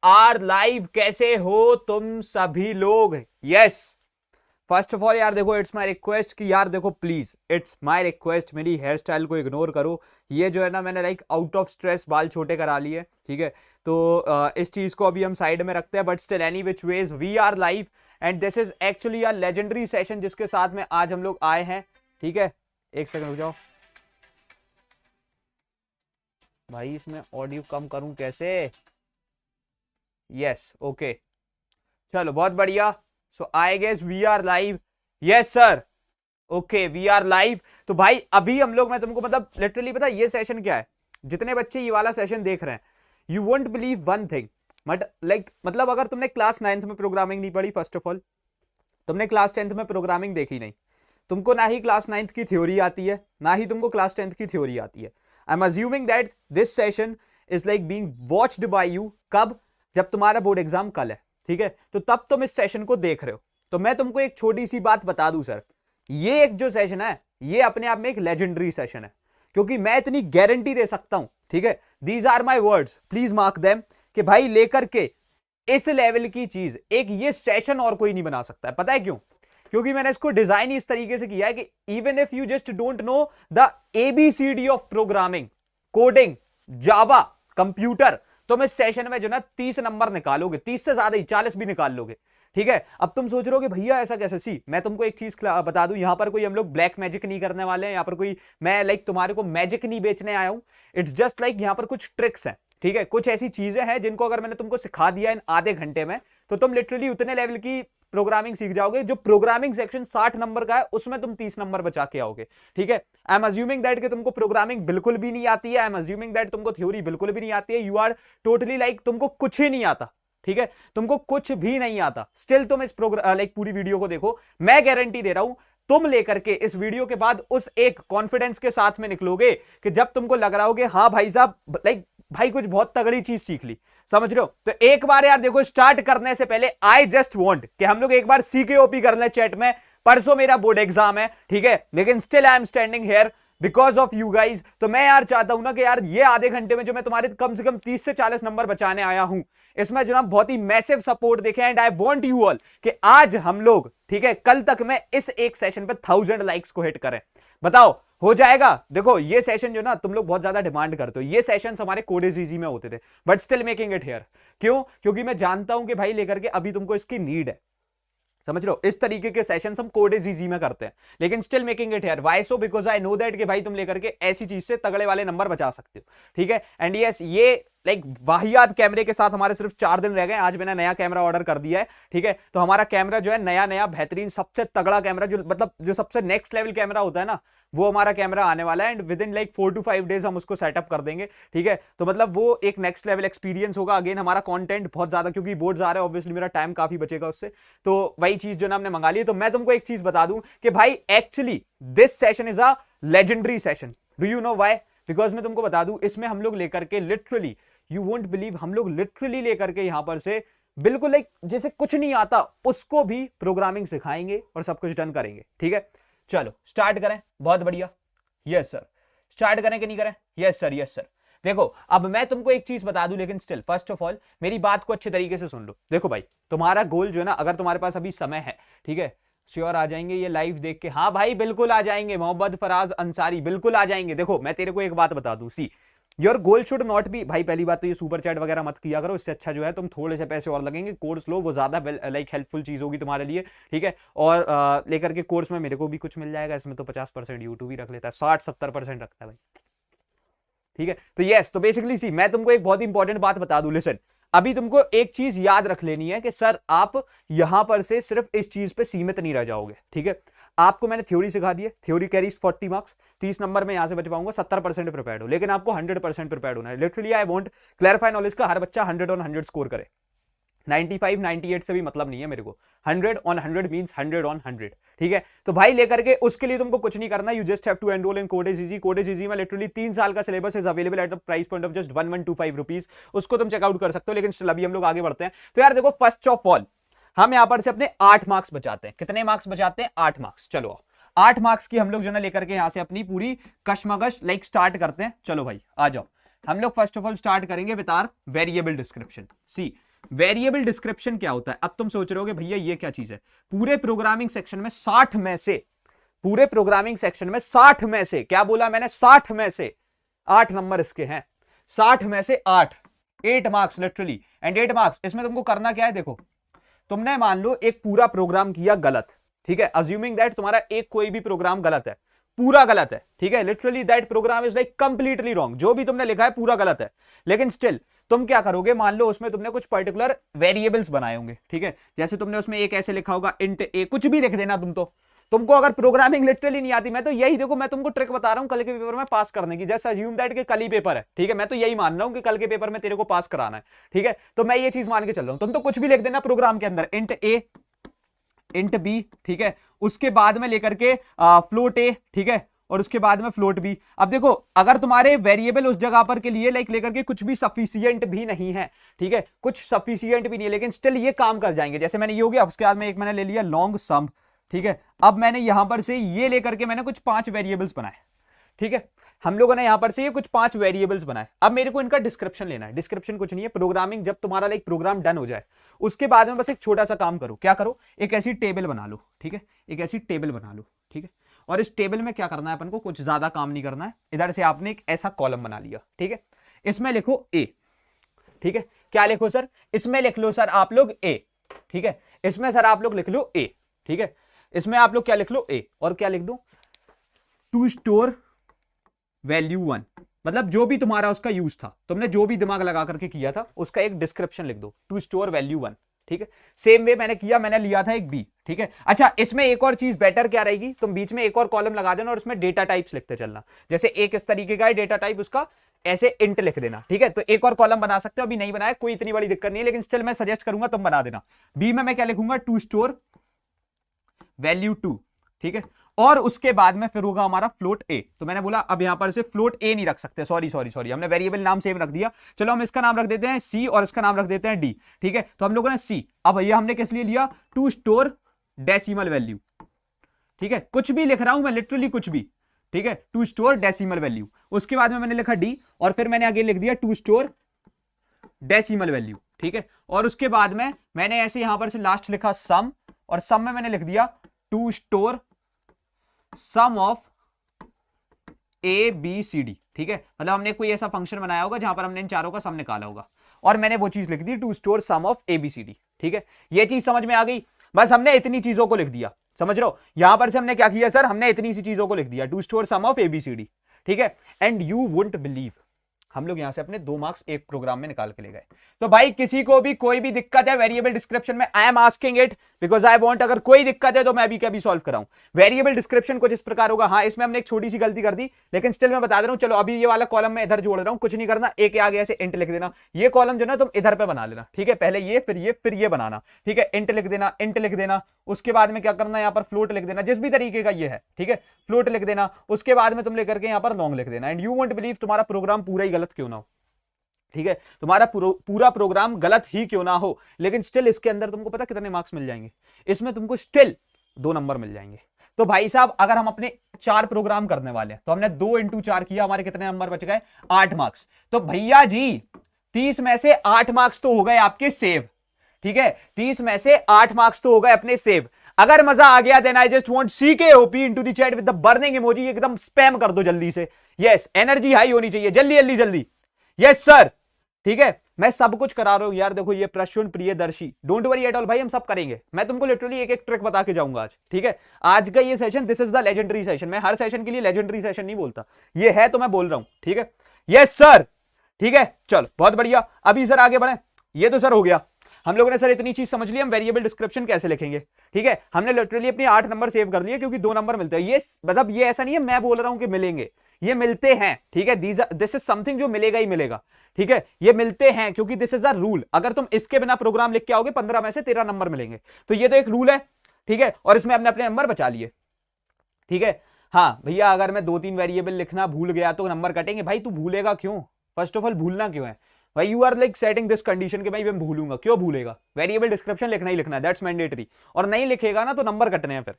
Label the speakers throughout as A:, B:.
A: Are live. कैसे हो तुम सभी लोग? यस, फर्स्ट ऑफ ऑल यार देखो, इट्स माय रिक्वेस्ट कि यार देखो प्लीज, इट्स माय रिक्वेस्ट, मेरी हेयर स्टाइल को इग्नोर करो। ये जो है ना, मैंने लाइक आउट ऑफ स्ट्रेस बाल छोटे करा लिए, ठीक है? तो इस चीज को अभी हम साइड में रखते हैं, but still any which ways we are live and this is actually a legendary session जिसके साथ में आज हम लोग आए हैं, ठीक है? एक सेकंड रुक जाओ भाई, इसमें ऑडियो कम करूं कैसे? यस, ओके, चलो बहुत बढ़िया। So I guess we are live. Yes sir, okay we are live. तो भाई अभी हम लोग, मैं तुमको मतलब लिटरली पता ये सेशन क्या है, जितने बच्चे ये वाला सेशन देख रहे हैं, you won't believe one thing, but like मतलब अगर तुमने क्लास 9th में प्रोग्रामिंग नहीं पढ़ी, फर्स्ट ऑफ ऑल तुमने क्लास 10th में प्रोग्रामिंग देखी नहीं, तुमको ना ही क्लास 9th की थ्योरी आती है, ना ही तुमको क्लास 10th की थ्योरी आती है। I am assuming that this session is like being watched bye you. कब? जब तुम्हारा बोर्ड एग्जाम कल है, ठीक है? तो तब तुम इस सेशन को देख रहे हो। तो मैं तुमको एक छोटी सी बात बता दूं सर, ये एक जो सेशन है, ये अपने आप में एक लेजेंडरी सेशन है, क्योंकि मैं इतनी गारंटी दे सकता हूं, ठीक है? These are my words, please mark them, कि भाई लेकर के इस लेवल की चीज एक ये सेशन और कोई नहीं बना सकता है। पता है क्यों? क्योंकि मैंने इसको डिजाइन इस तरीके से किया है कि even if you just don't know the ABCD of programming, coding, Java, computer, तुम इस सेशन में जो ना 30 नंबर निकालोगे, 30 से ज्यादा ही 40 भी निकाल लोगे, ठीक है? अब तुम सोच रहे हो कि भैया ऐसा कैसे? सी, मैं तुमको एक चीज बता दूं, यहां पर कोई हम लोग ब्लैक मैजिक नहीं करने वाले हैं, यहां पर कोई मैं लाइक तुम्हारे को मैजिक नहीं बेचने आया हूं। इट्स जस्ट लाइक यहां पर कुछ ट्रिक्स हैं, ठीक है? कुछ ऐसी चीजें हैं जिनको अगर मैंने तुमको सिखा दिया इन आधे घंटे में, तो तुम लिटरली उतने लेवल की प्रोग्रामिंग सीख जाओगे। जो प्रोग्रामिंग सेक्शन 60 नंबर का है, उसमें तुम 30 नंबर बचा के आओगे, ठीक है? आई एम अज्यूमिंग दैट कि तुमको प्रोग्रामिंग बिल्कुल भी नहीं आती है, आई एम अज्यूमिंग दैट तुमको थ्योरी बिल्कुल भी नहीं आती है, यू आर टोटली लाइक तुमको कुछ ही नहीं आता, ठीक है? तुमको कुछ भी नहीं आता, स्टिल तुम इस प्रोग्राम लाइक पूरी वीडियो को देखो। मैं गारंटी दे रहा हूं, तुम लेकर के इस वीडियो के बाद उस एक कॉन्फिडेंस के साथ में निकलोगे कि जब तुमको लग रहा हो कि हाँ भाई साहब, लाइक भाई कुछ बहुत तगड़ी चीज सीख ली, समझ रहे हो? तो एक बार यार देखो, स्टार्ट करने से पहले आई जस्ट वांट कि हम लोग एक बार सीकेओपी कर लें चैट में। परसों मेरा बोर्ड एग्जाम है, ठीक है? लेकिन still I am standing here because of you guys. तो मैं यार चाहता हूं ना कि यार ये आधे घंटे में जो मैं तुम्हारे कम से कम 30 से 40 नंबर बचाने आया हूं, इसमें जो ना बहुत ही मैसिव सपोर्ट देखे। And I want you all कि आज हम लोग, ठीक है, कल तक में इस एक सेशन पे 1000 लाइक्स को हिट करें। बताओ हो जाएगा? देखो ये सेशन जो ना तुम लोग बहुत ज्यादा डिमांड करते हो, ये सेशन हमारे कोडेज इजी में होते थे, but still making it here. क्यों? क्योंकि मैं जानता हूं कि भाई लेकर के अभी तुमको इसकी नीड है, समझ लो? इस तरीके के सेशंस हम कोड इज इजी में करते हैं, लेकिन still making it here. Why so? Because I know that कि भाई तुम लेकर के ऐसी चीज से तगड़े वाले नंबर बचा सकते हो, ठीक है? एंड यस, ये लाइक वाहियात कैमरे के साथ हमारे सिर्फ 4 दिन रह गए। आज मैंने नया कैमरा ऑर्डर कर दिया है, ठीक है? तो हमारा कैमरा जो है नया नया बेहतरीन, सबसे तगड़ा कैमरा, जो मतलब जो सबसे नेक्स्ट लेवल कैमरा होता है ना, वो हमारा कैमरा आने वाला है। And with in like 4 to 5 days हम उसको सेटअप कर देंगे, ठीक है? तो मतलब वो एक नेक्स्ट लेवल एक्सपीरियंस होगा। अगेन हमारा कंटेंट बहुत ज्यादा, क्योंकि बोर्ड्स आ रहे हैं, ऑब्वियसली मेरा टाइम काफी बचेगा उससे, तो वही चीज जो ना हमने मंगा ली है। तो मैं तुमको एक चीज बता दूं कि भाई actually this session is a legendary session. Do you know why? Because मैं तुमको बता दूं, इसमें हम लोग लेकर के लिटरली, यू वोंट बिलीव, हम लोग लिटरली लेकर के यहां पर से बिल्कुल लाइक जैसे कुछ नहीं आता उसको भी प्रोग्रामिंग सिखाएंगे और सब कुछ डन करेंगे, ठीक है? चलो स्टार्ट करें। बहुत बढ़िया, यस सर। स्टार्ट करें कि नहीं करें? Yes sir, yes sir. देखो अब मैं तुमको एक चीज बता दूं, लेकिन स्टिल फर्स्ट ऑफ ऑल मेरी बात को अच्छे तरीके से सुन लो। देखो भाई, तुम्हारा गोल जो है ना, अगर तुम्हारे पास अभी समय है, ठीक है, श्योर आ जाएंगे ये लाइव देख के? हाँ भाई बिल्कुल आ जाएंगे। मोहम्मद फराज अंसारी, बिल्कुल आ जाएंगे। देखो मैं तेरे को एक बात बता दूं, see, your goal should not be, भाई पहली बात तो ये सुपर चैट वगैरह मत किया करो, इससे अच्छा जो है तुम थोड़े से पैसे और लगेंगे, कोर्स लो, वो ज्यादा लाइक हेल्पफुल चीज होगी तुम्हारे लिए, ठीक है? और लेकर के कोर्स में मेरे को भी कुछ मिल जाएगा, इसमें तो 50% यूट्यूब ही रख लेता है, 60-70% रखता है भाई, ठीक है? तो यस, तो बेसिकली सी, मैं तुमको एक बहुत इंपॉर्टेंट बात बता दूं, लिसन। अभी तुमको एक चीज याद रख लेनी है कि सर आप यहां पर से सिर्फ इस चीज पे सीमित नहीं रह जाओगे, ठीक है? आपको मैंने थ्योरी सिखा दी है, थ्योरी कैरीज 40 मार्क्स, 30 नंबर में यहां से बच पाऊंगा, 70% प्रिपेयर्ड हो, लेकिन आपको 100% प्रिपेयर्ड होना है। Literally I want clarify knowledge का हर बच्चा 100 on 100 स्कोर करे। 95 98 से भी मतलब नहीं है मेरे को, 100 on 100 मींस 100 on 100, ठीक है? तो भाई लेकर के उसके लिए तुमको कुछ नहीं करना, you just have to enroll in Codes Easy. Codes Easy में लिटरली 3 साल का syllabus is available at the price point of just 1125 rupees, उसको तुम चेकआउट कर सकते हो। लेकिन अभी हम लोग आगे बढ़ते हैं। तो यार देखो, फर्स्ट ऑफ ऑल हम यहां पर से अपने 8 मार्क्स बचाते हैं। कितने मार्क्स बचाते हैं? 8 मार्क्स। चलो 8 मार्क्स की हम लोग जो ना लेकर के यहां से अपनी पूरी कशमकश लाइक स्टार्ट करते हैं। चलो भाई आ जाओ, हम लोग फर्स्ट ऑफ ऑल स्टार्ट करेंगे with our variable description. See, variable description क्या होता है? अब तुम सोच रहे होगे भैया ये क्या चीज है? पूरे प्रोग्रामिंग सेक्शन में 60 में से, पूरे प्रोग्रामिंग सेक्शन में 60 में से, क्या बोला मैंने, 60 में से 8 नंबर इसके हैं, 60 में से 8 मार्क्स लिटरली, एंड 8 मार्क्स। इसमें तुमको करना क्या है, देखो तुमने मान लो एक पूरा प्रोग्राम किया गलत, ठीक है, अज्यूमिंग दैट तुम्हारा एक कोई भी प्रोग्राम गलत है, पूरा गलत है, ठीक है, literally that program is like completely wrong, जो भी तुमने लिखा है पूरा गलत है, लेकिन स्टिल तुम क्या करोगे, मान लो उसमें तुमने कुछ पर्टिकुलर वेरिएबल्स बनाए होंगे, ठीक है, जैसे तुमने उसमें एक ऐसे लिखा होगा इंट ए, कुछ भी लिख देना तुमको अगर प्रोग्रामिंग लिटरली नहीं आती, मैं तो यही देखो, मैं तुमको ट्रिक बता रहा हूं कल के पेपर में पास करने की, जैसे अज्यूम दैट कि कल ही पेपर है, ठीक है, मैं तो यही मान रहा हूं कि कल के पेपर में तेरे को पास कराना है, ठीक है, तो मैं ये चीज मान के चल रहा हूं, तुम तो कुछ भी लिख देना प्रोग्राम के अंदर, इंट ए, इंट बी, ठीक है, उसके बाद में लेकर के फ्लोट ए, ठीक है, और उसके बाद में फ्लोट बी। अब देखो अगर तुम्हारे वेरिएबल उस जगह पर के लिए लाइक लेकर के कुछ भी सफिशिएंट भी नहीं है, ठीक है, कुछ सफिशिएंट भी नहीं है, लेकिन स्टिल ये काम कर जाएंगे, जैसे मैंने ये हो गया, उसके बाद में एक मैंने ले लिया लॉन्ग सम, ठीक है, अब मैंने यहां पर से ये लेकर के मैंने कुछ 5 वेरिएबल्स बनाए, ठीक है, हम लोगों ने यहां पर से ये कुछ 5 वेरिएबल्स बनाए, अब मेरे को इनका डिस्क्रिप्शन लेना है, डिस्क्रिप्शन कुछ नहीं है, प्रोग्रामिंग जब तुम्हारा लाइक प्रोग्राम डन हो जाए उसके बाद में बस एक छोटा सा काम करो, क्या करो, एक ऐसी टेबल बना लो, ठीक है, एक ऐसी टेबल बना लो, ठीक है, और इस टेबल में क्या करना है अपन को, कुछ ज्यादा काम नहीं करना है, इधर से आपने एक ऐसा कॉलम बना लिया, ठीक है, इसमें लिखो ए, ठीक है, क्या लिखो सर, इसमें लिख लो सर आप लोग ए, ठीक है, इसमें सर आप लोग लिख लो ए, ठीक है, इसमें आप लोग क्या लिख लो ए, और क्या लिख दो, टू स्टोर वैल्यू 1, मतलब जो भी तुम्हारा उसका यूज था, तुमने जो भी दिमाग लगा करके किया था उसका एक डिस्क्रिप्शन लिख दो, टू स्टोर वैल्यू 1, ठीक है, सेम वे मैंने किया, मैंने लिया था एक बी, ठीक है, अच्छा इसमें एक और चीज बेटर क्या रहेगी, तुम बीच में एक और कॉलम लगा देना और उसमें डेटा टाइप्स लिखते चलना, जैसे एक इस तरीके का है डेटा टाइप, उसका ऐसे इंट लिख देना, ठीक है, तो एक और कॉलम बना सकते हो, अभी नहीं बनाया कोई इतनी बड़ी दिक्कत नहीं है, लेकिन स्टिल मैं सजेस्ट करूंगा तुम बना देना। बी में मैं क्या लिखूंगा, टू स्टोर वैल्यू 2, ठीक है, और उसके बाद में फिर होगा हमारा फ्लोट ए, तो मैंने बोला अब यहां पर से फ्लोट ए नहीं रख सकते, सॉरी हमने वेरिएबल नाम सेम रख दिया, चलो हम इसका नाम रख देते हैं सी और इसका नाम रख देते हैं डी, ठीक है, तो हम लोगों ने सी, अब भैया हमने किस लिए लिया, टू स्टोर डेसिमल वैल्यू, ठीक है, कुछ भी लिख रहा हूं मैं लिटरली कुछ भी, ठीक है, टू स्टोर डेसिमल वैल्यू, उसके बाद में मैंने लिखा डी, और फिर मैंने आगे लिख दिया टू स्टोर डेसिमल वैल्यू, ठीक है, और उसके बाद में मैंने ऐसे यहां पर से लास्ट लिखा सम, और सम में मैंने लिख दिया to store some of A B C D, ठीक है, मतलब हमने कोई ऐसा फंक्शन बनाया होगा जहां पर हमने इन चारों का सम निकाला होगा, और मैंने वो चीज लिख दी to store some of A B C D, ठीक है, ये चीज समझ में आ गई, बस हमने इतनी चीजों को लिख दिया, समझ रहे हो, यहां पर से हमने क्या किया सर, हमने इतनी सी चीजों को लिख दिया, to store some of A B C D, ठीक है, एंड यू वुडंट बिलीव हम लोग यहां से अपने 2 मार्क्स एक प्रोग्राम में निकाल के ले गए। तो भाई किसी को भी कोई भी दिक्कत है वेरिएबल डिस्क्रिप्शन में, I am asking it because I want, अगर कोई दिक्कत है तो मैं भी कभी सॉल्व कराऊं। वेरिएबल डिस्क्रिप्शन कुछ इस प्रकार होगा, हाँ इसमें हमने एक छोटी सी गलती कर दी, लेकिन स्टिल मैं बता दे रहा हूं, चलो अभी ये वाला कॉलम मैं इधर जोड़ रहा हूं, कुछ नहीं करना, एक के आगे ऐसे इंट लिख देना, ये कॉलम जो ना तुम इधर पे बना लेना, ठीक है, पहले ये फिर ये बनाना, ठीक है, इंट लिख देना, उसके बाद में क्या करना, यहाँ पर फ्लोट लिख देना, जिस भी तरीके का ये है, ठीक है, फ्लोट लिख देना, उसके बाद में तुम लेकर के यहाँ पर लॉन्ग लिख देना, एंड यू वोंट बिलीव तुम्हारा प्रोग्राम पूरा ही गलत क्यों ना हो, ठीक है, तुम्हारा पूरा प्रोग्राम गलत ही क्यों ना हो, लेकिन स्टिल इसके अंदर तुमको पता कितने मार्क्स मिल जाएंगे, इसमें तुमको स्टिल 2 नंबर मिल जाएंगे। तो भाई साहब अगर हम अपने 4 प्रोग्राम करने वाले हैं तो हमने 2 इंटू 4 किया, हमारे कितने नंबर बच गए, 8 मार्क्स। तो भैया जी 30 में से 8 मार्क्स तो हो गए आपके सेव, ठीक है, 30 में से 8 मार्क्स तो हो गए अपने सेव। अगर मजा आ गया then I just want CKOP into the chat with the burning emoji, एकदम स्पैम कर दो जल्दी से, यस एनर्जी हाई होनी चाहिए, जल्दी, यस सर, ठीक है, मैं सब कुछ करा रहा हूं यार, देखो ये प्रश्न Priyadarshi, don't worry at all भाई, हम सब करेंगे, मैं तुमको लिटरली एक ट्रिक बता के जाऊंगा आज, ठीक है, आज का ये session this is the legendary session, मैं हर सेशन के लिए लेजेंडरी सेशन नहीं बोलता, ये है तो मैं बोल रहा हूं, ठीक है, यस सर, ठीक है, चलो बहुत बढ़िया, अभी सर आगे बढ़े, ये तो सर हो गया, हम लोगों ने सर इतनी चीज समझ ली, हम वेरिएबल डिस्क्रिप्शन कैसे लिखेंगे, ठीक है, हमने लिटरली अपने 8 नंबर सेव कर लिए, क्योंकि 2 नंबर मिलते हैं, ये मतलब ये ऐसा नहीं है मैं बोल रहा हूं कि मिलेंगे, ये मिलते हैं, ठीक है, दिस इज समथिंग जो मिलेगा ही मिलेगा, ठीक है, ये मिलते हैं क्योंकि दिस इज अ रूल, अगर तुम इसके बिना प्रोग्राम लिख के आओगे 15 में से 13 नंबर मिलेंगे, तो ये तो एक रूल है, ठीक है, और इसमें हमने अपने नंबर बचा लिए, ठीक है, हाँ भैया अगर मैं 2-3 वेरिएबल लिखना भूल गया तो नंबर कटेंगे, भाई तू भूलेगा क्यों, फर्स्ट ऑफ ऑल भूलना क्यों है भाई, you are like setting this condition कि भाई मैं भूलूंगा, क्यों भूलेगा, वेरिएबल डिस्क्रिप्शन लिखना ही लिखना है, दैट्स मैंडेटरी, और नहीं लिखेगा ना तो नंबर कटने हैं फिर,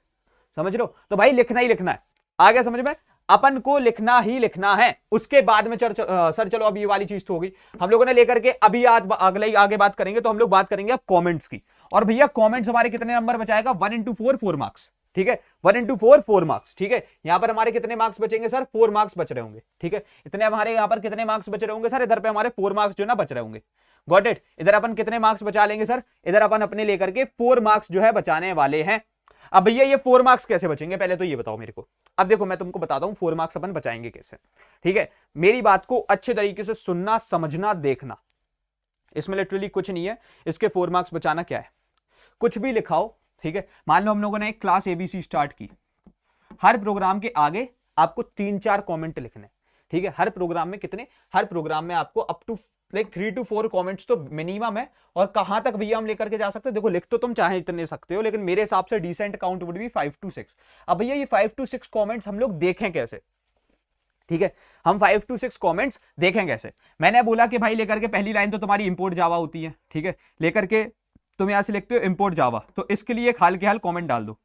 A: समझ लो, तो भाई लिखना ही लिखना है, आ गया समझ में। अपन को लिखना ही लिखना है। उसके बाद में सर चलो अब ये वाली चीज तो होगी हम लोगों ने लेकर के, अभी आगे बात करेंगे तो हम लोग बात करेंगे अब कमेंट्स की। और भैया कमेंट्स हमारे कितने नंबर बचाएगा, 1 into 4 4 मार्क्स, ठीक है, 1 into 4 4 मार्क्स, ठीक है। यहां पर हमारे कितने मार्क्स बचेंगे सर, 4 मार्क्स बच रहे होंगे, ठीक है। इतने हमारे यहां पर कितने मार्क्स बच रहे होंगे सर, इधर पे हमारे 4 मार्क्स जो ना बच रहे होंगे। Got it. इधर अपन कितने मार्क्स बचा लेंगे सर, इधर अपन अपने लेकर के 4 मार्क्स जो है बचाने वाले हैं। अब भैया ये 4 मार्क्स कैसे बचेंगे, पहले तो ये बताओ मेरे को। अब देखो मैं तुमको बताता हूं 4 मार्क्स अपन बचाएंगे कैसे, ठीक है। मेरी बात को अच्छे तरीके से सुनना, समझना, देखना। इसमें लिटरली कुछ नहीं है, इसके 4 मार्क्स बचाना क्या है, कुछ भी लिखाओ, ठीक है। मान लो हम लोगों ने एक क्लास एबीसी स्टार्ट की, हर प्रोग्राम के आगे आपको 3-4 कमेंट लिखने, ठीक है। हर प्रोग्राम में कितने, हर प्रोग्राम में आपको अप टू 3 to 4 कमेंट्स तो मिनिमम है। और कहां तक भैया हम लेकर के जा सकते हैं, देखो लिख तो तुम चाहे इतने सकते हो, लेकिन मेरे हिसाब से decent count would be 5 to 6। अब भैया ये 5 to 6 कमेंट्स हम लोग देखें कैसे, ठीक है। हम 5 to 6 कमेंट्स देखें कैसे, मैंने बोला कि भाई लेकर के पहली लाइन तो तुम्हारी इंपोर्ट जावा होती है, ठीक है। लेकर के तुम यहां से लिखते हो इंपोर्ट जावा, तो इसके लिए एक हाल के हाल कमेंट डाल दो,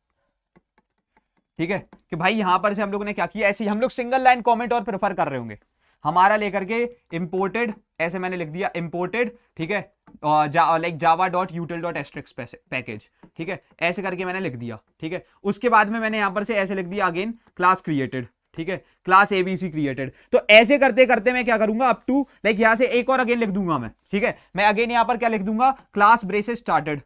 A: ठीक है। कि भाई यहां पर से हम लोगों ने क्या किया, ऐसे ही हम लोग सिंगल लाइन कमेंट और प्रेफर कर रहे होंगे। हमारा लेकर के इंपोर्टेड, ऐसे मैंने लिख दिया इंपोर्टेड, ठीक है, लाइक java.util.asterix पैकेज, ठीक है, ऐसे करके मैंने लिख दिया, ठीक है। उसके बाद में मैंने यहां पर से ऐसे लिख दिया अगेन क्लास क्रिएटेड, ठीक है, क्लास एबीसी क्रिएटेड। तो ऐसे करते करते मैं क्या करूंगा, अप टू लाइक यहां से एक और अगेन लिख दूंगा मैं, ठीक है। मैं अगेन यहां पर क्या लिख दूंगा, क्लास ब्रेसेस स्टार्टेड,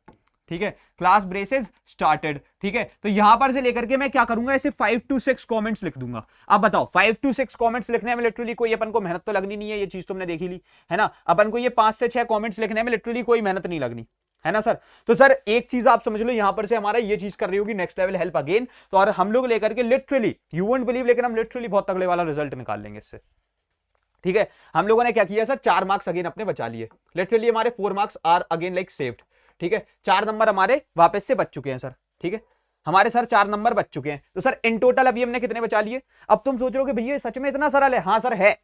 A: ठीक है, क्लास ब्रेसेस स्टार्टेड, ठीक है। तो यहां पर से लेकर के मैं क्या करूंगा, ऐसे 5 to 6 कमेंट्स लिख दूंगा। अब बताओ 5 to 6 कमेंट्स लिखने में लिटरली कोई अपन को मेहनत तो लगनी नहीं है, ये चीज तुमने देखी ली है ना। अपन को ये 5 से 6 कमेंट्स लिखने में लिटरली कोई मेहनत नहीं लगनी है ना सर। तो सर एक चीज आप समझ लो, यहां पर से हमारा ये चीज कर रही होगी नेक्स्ट लेवल हेल्प अगेन। तो और हम लोग लेकर के लिटरली यू वोंट बिलीव, लेकिन हम लिटरली बहुत तगड़े वाला रिजल्ट निकाल लेंगे इससे, ठीक है। हम लोगों ने क्या किया सर, 4 मार्क्स अगेन अपने बचा लिए, लिटरली हमारे 4 marks are again like saved, ठीक है। 4 नंबर हमारे वापस से बच चुके हैं सर, ठीक है, हमारे सर 4 नंबर बच चुके हैं। तो सर इन टोटल अभी हमने कितने बचा लिए। अब तुम सोच रहे हो कि भैया सच में इतना सरल है, हाँ सर है।